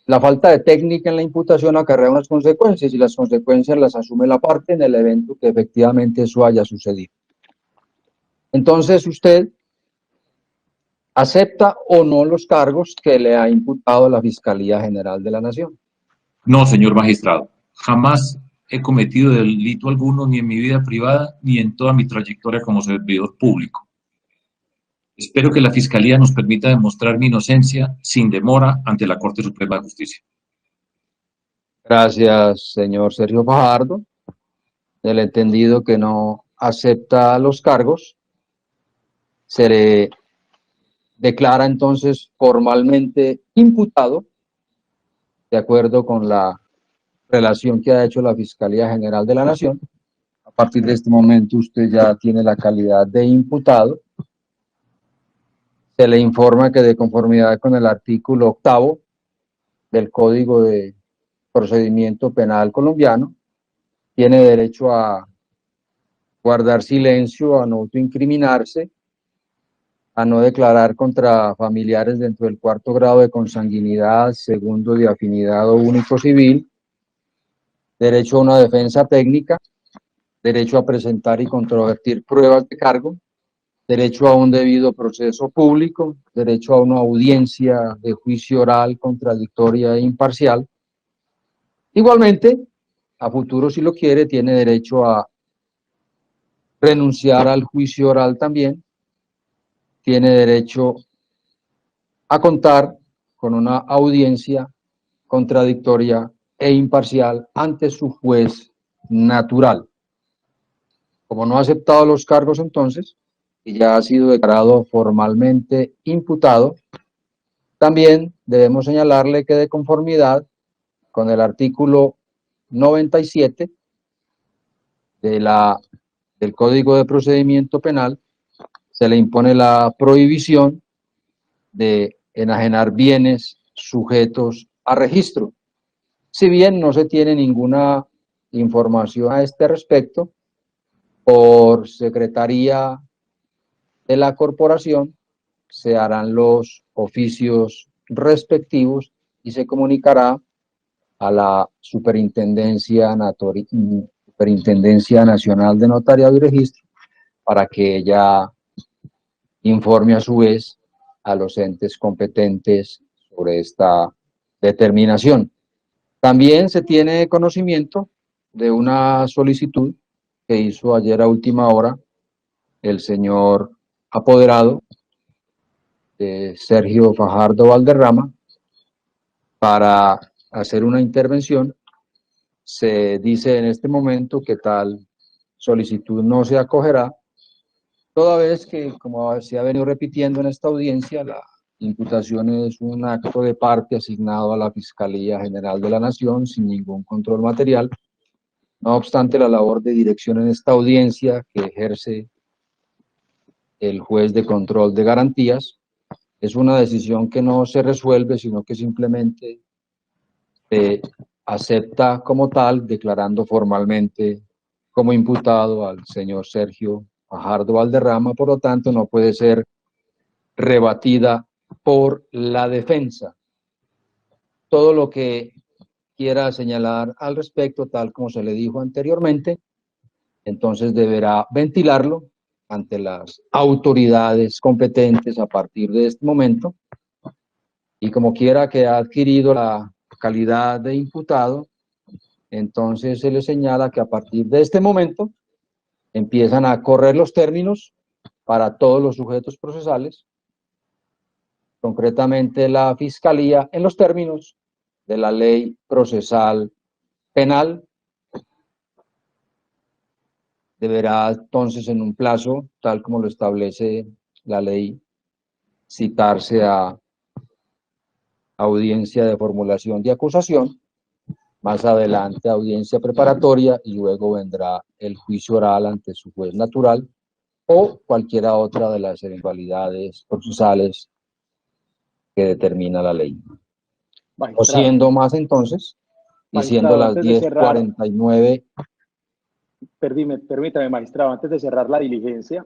la falta de técnica en la imputación acarrea unas consecuencias, y las consecuencias las asume la parte en el evento que efectivamente eso haya sucedido. Entonces, ¿usted acepta o no los cargos que le ha imputado la Fiscalía General de la Nación? No, señor magistrado. Jamás he cometido delito alguno, ni en mi vida privada, ni en toda mi trayectoria como servidor público. Espero que la Fiscalía nos permita demostrar mi inocencia sin demora ante la Corte Suprema de Justicia. Gracias, señor Sergio Fajardo. El entendido que no acepta los cargos, se le declara entonces formalmente imputado, de acuerdo con la relación que ha hecho la Fiscalía General de la Nación. A partir de este momento usted ya tiene la calidad de imputado. Se le informa que, de conformidad con el artículo 8º del Código de Procedimiento Penal colombiano, tiene derecho a guardar silencio, a no autoincriminarse, a no declarar contra familiares dentro del 4º grado de consanguinidad, 2º de afinidad o único civil, derecho a una defensa técnica, derecho a presentar y controvertir pruebas de cargo, derecho a un debido proceso público, derecho a una audiencia de juicio oral, contradictoria e imparcial. Igualmente, a futuro, si lo quiere, tiene derecho a renunciar al juicio oral también, tiene derecho a contar con una audiencia contradictoria e imparcial ante su juez natural. Como no ha aceptado los cargos entonces, y ya ha sido declarado formalmente imputado, también debemos señalarle que, de conformidad con el artículo 97 del Código de Procedimiento Penal, se le impone la prohibición de enajenar bienes sujetos a registro. Si bien no se tiene ninguna información a este respecto, por Secretaría de la Corporación se harán los oficios respectivos y se comunicará a la Superintendencia Nacional de Notariado y Registro para que ella informe a su vez a los entes competentes sobre esta determinación. También se tiene conocimiento de una solicitud que hizo ayer a última hora el señor apoderado Sergio Fajardo Valderrama para hacer una intervención. Se dice en este momento que tal solicitud no se acogerá, toda vez que, como se ha venido repitiendo en esta audiencia, la imputación es un acto de parte asignado a la Fiscalía General de la Nación sin ningún control material. No obstante, la labor de dirección en esta audiencia que ejerce el juez de control de garantías es una decisión que no se resuelve, sino que simplemente se acepta como tal, declarando formalmente como imputado al señor Sergio Fajardo Valderrama. Por lo tanto, no puede ser rebatida por la defensa. Todo lo que quiera señalar al respecto, tal como se le dijo anteriormente, entonces deberá ventilarlo ante las autoridades competentes a partir de este momento, y como quiera que ha adquirido la calidad de imputado, entonces se le señala que a partir de este momento empiezan a correr los términos para todos los sujetos procesales, concretamente la Fiscalía, en los términos de la Ley Procesal Penal. Deberá entonces, en un plazo, tal como lo establece la ley, citarse a audiencia de formulación de acusación, más adelante audiencia preparatoria, y luego vendrá el juicio oral ante su juez natural o cualquiera otra de las eventualidades procesales que determina la ley. O siendo más entonces, y siendo las 10:49. Permítame, magistrado, antes de cerrar la diligencia,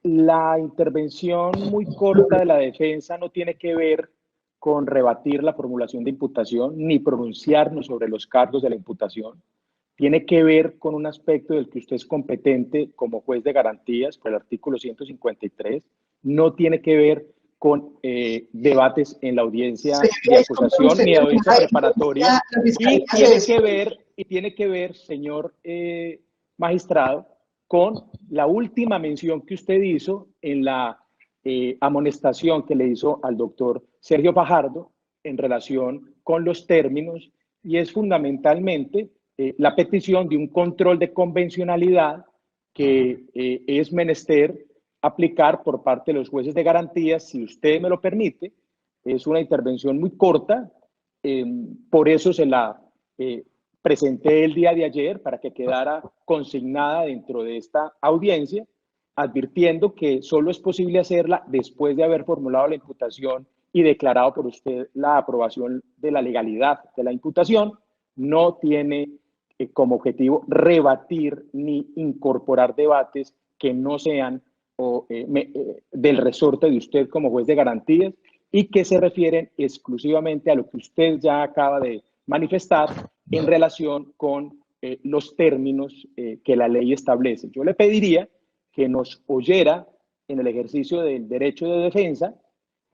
la intervención muy corta de la defensa no tiene que ver con rebatir la formulación de imputación ni pronunciarnos sobre los cargos de la imputación. Tiene que ver con un aspecto del que usted es competente como juez de garantías por el artículo 153. No tiene que ver con debates en la audiencia de acusación ni audiencia preparatoria. Y tiene que ver, señor magistrado, con la última mención que usted hizo en la amonestación que le hizo al doctor Sergio Fajardo en relación con los términos, y es fundamentalmente la petición de un control de convencionalidad que es menester aplicar por parte de los jueces de garantías. Si usted me lo permite, es una intervención muy corta, por eso se la presenté el día de ayer para que quedara consignada dentro de esta audiencia, advirtiendo que solo es posible hacerla después de haber formulado la imputación y declarado por usted la aprobación de la legalidad de la imputación. No tiene como objetivo rebatir ni incorporar debates que no sean del resorte de usted como juez de garantías y que se refieren exclusivamente a lo que usted ya acaba de manifestar en relación con los términos que la ley establece. Yo le pediría que nos oyera en el ejercicio del derecho de defensa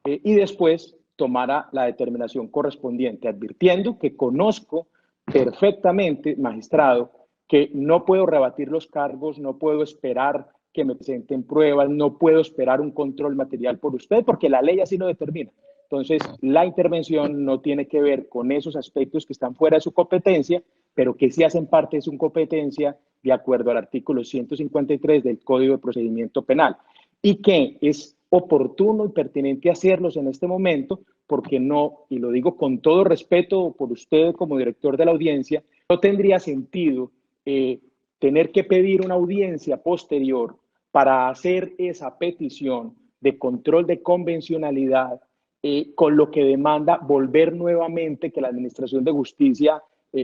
y después tomara la determinación correspondiente, advirtiendo que conozco perfectamente, magistrado, que no puedo rebatir los cargos, no puedo esperar que me presenten pruebas, no puedo esperar un control material por usted, porque la ley así lo determina. Entonces, la intervención no tiene que ver con esos aspectos que están fuera de su competencia, pero que sí hacen parte de su competencia de acuerdo al artículo 153 del Código de Procedimiento Penal, y que es oportuno y pertinente hacerlos en este momento, porque no, y lo digo con todo respeto por usted como director de la audiencia, no tendría sentido tener que pedir una audiencia posterior para hacer esa petición de control de convencionalidad, con lo que demanda volver nuevamente que la Administración de Justicia,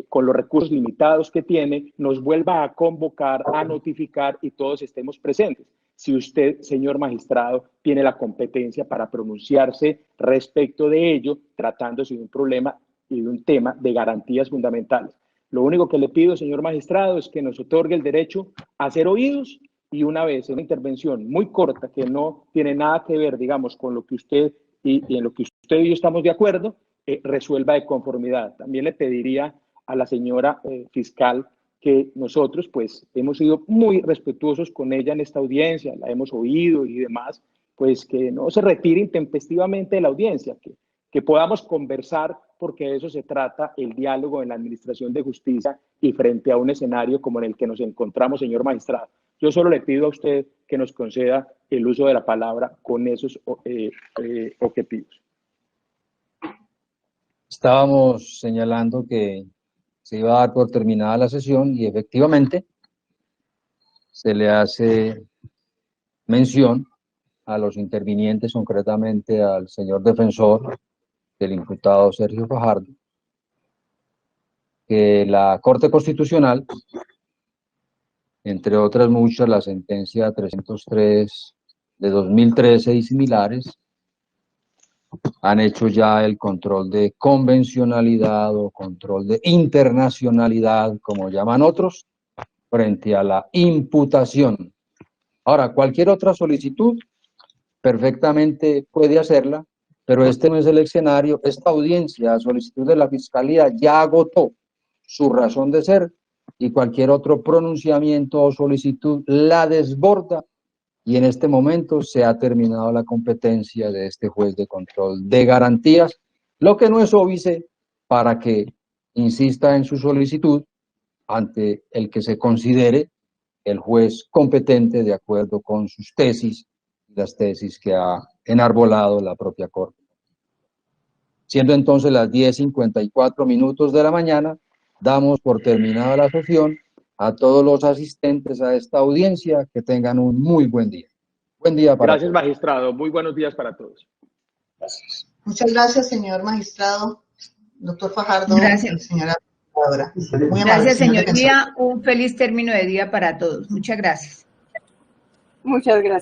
con los recursos limitados que tiene, nos vuelva a convocar, a notificar y todos estemos presentes. Si usted, señor magistrado, tiene la competencia para pronunciarse respecto de ello, tratándose de un problema y de un tema de garantías fundamentales. Lo único que le pido, señor magistrado, es que nos otorgue el derecho a ser oídos y una vez en una intervención muy corta que no tiene nada que ver, digamos, con lo que usted y en lo que usted y yo estamos de acuerdo, resuelva de conformidad. También le pediría a la señora fiscal que nosotros pues hemos sido muy respetuosos con ella en esta audiencia, la hemos oído y demás, pues que no se retire intempestivamente de la audiencia, que podamos conversar, porque de eso se trata el diálogo en la Administración de Justicia y frente a un escenario como en el que nos encontramos, señor magistrado. Yo solo le pido a usted que nos conceda el uso de la palabra con esos objetivos. Estábamos señalando que se iba a dar por terminada la sesión y efectivamente se le hace mención a los intervinientes, concretamente al señor defensor del imputado Sergio Fajardo, que la Corte Constitucional, entre otras muchas, la sentencia 303 de 2013 y similares, han hecho ya el control de convencionalidad o control de internacionalidad, como llaman otros, frente a la imputación. Ahora, cualquier otra solicitud perfectamente puede hacerla, pero este no es el escenario. Esta audiencia a solicitud de la Fiscalía ya agotó su razón de ser y cualquier otro pronunciamiento o solicitud la desborda, y en este momento se ha terminado la competencia de este juez de control de garantías, lo que no es óbice para que insista en su solicitud ante el que se considere el juez competente de acuerdo con sus tesis y las tesis que ha enarbolado la propia Corte. Siendo entonces las 10:54 de la mañana, damos por terminada la sesión. A todos los asistentes a esta audiencia, que tengan un muy buen día. Buen día para Gracias, todos. magistrado. Muy buenos días para todos. Gracias. Muchas gracias, señor magistrado, doctor Fajardo, Gracias. señora procuradora. Muy amable, Gracias, señor defensor. señoría. Un feliz término de día para todos. Muchas gracias. Muchas gracias.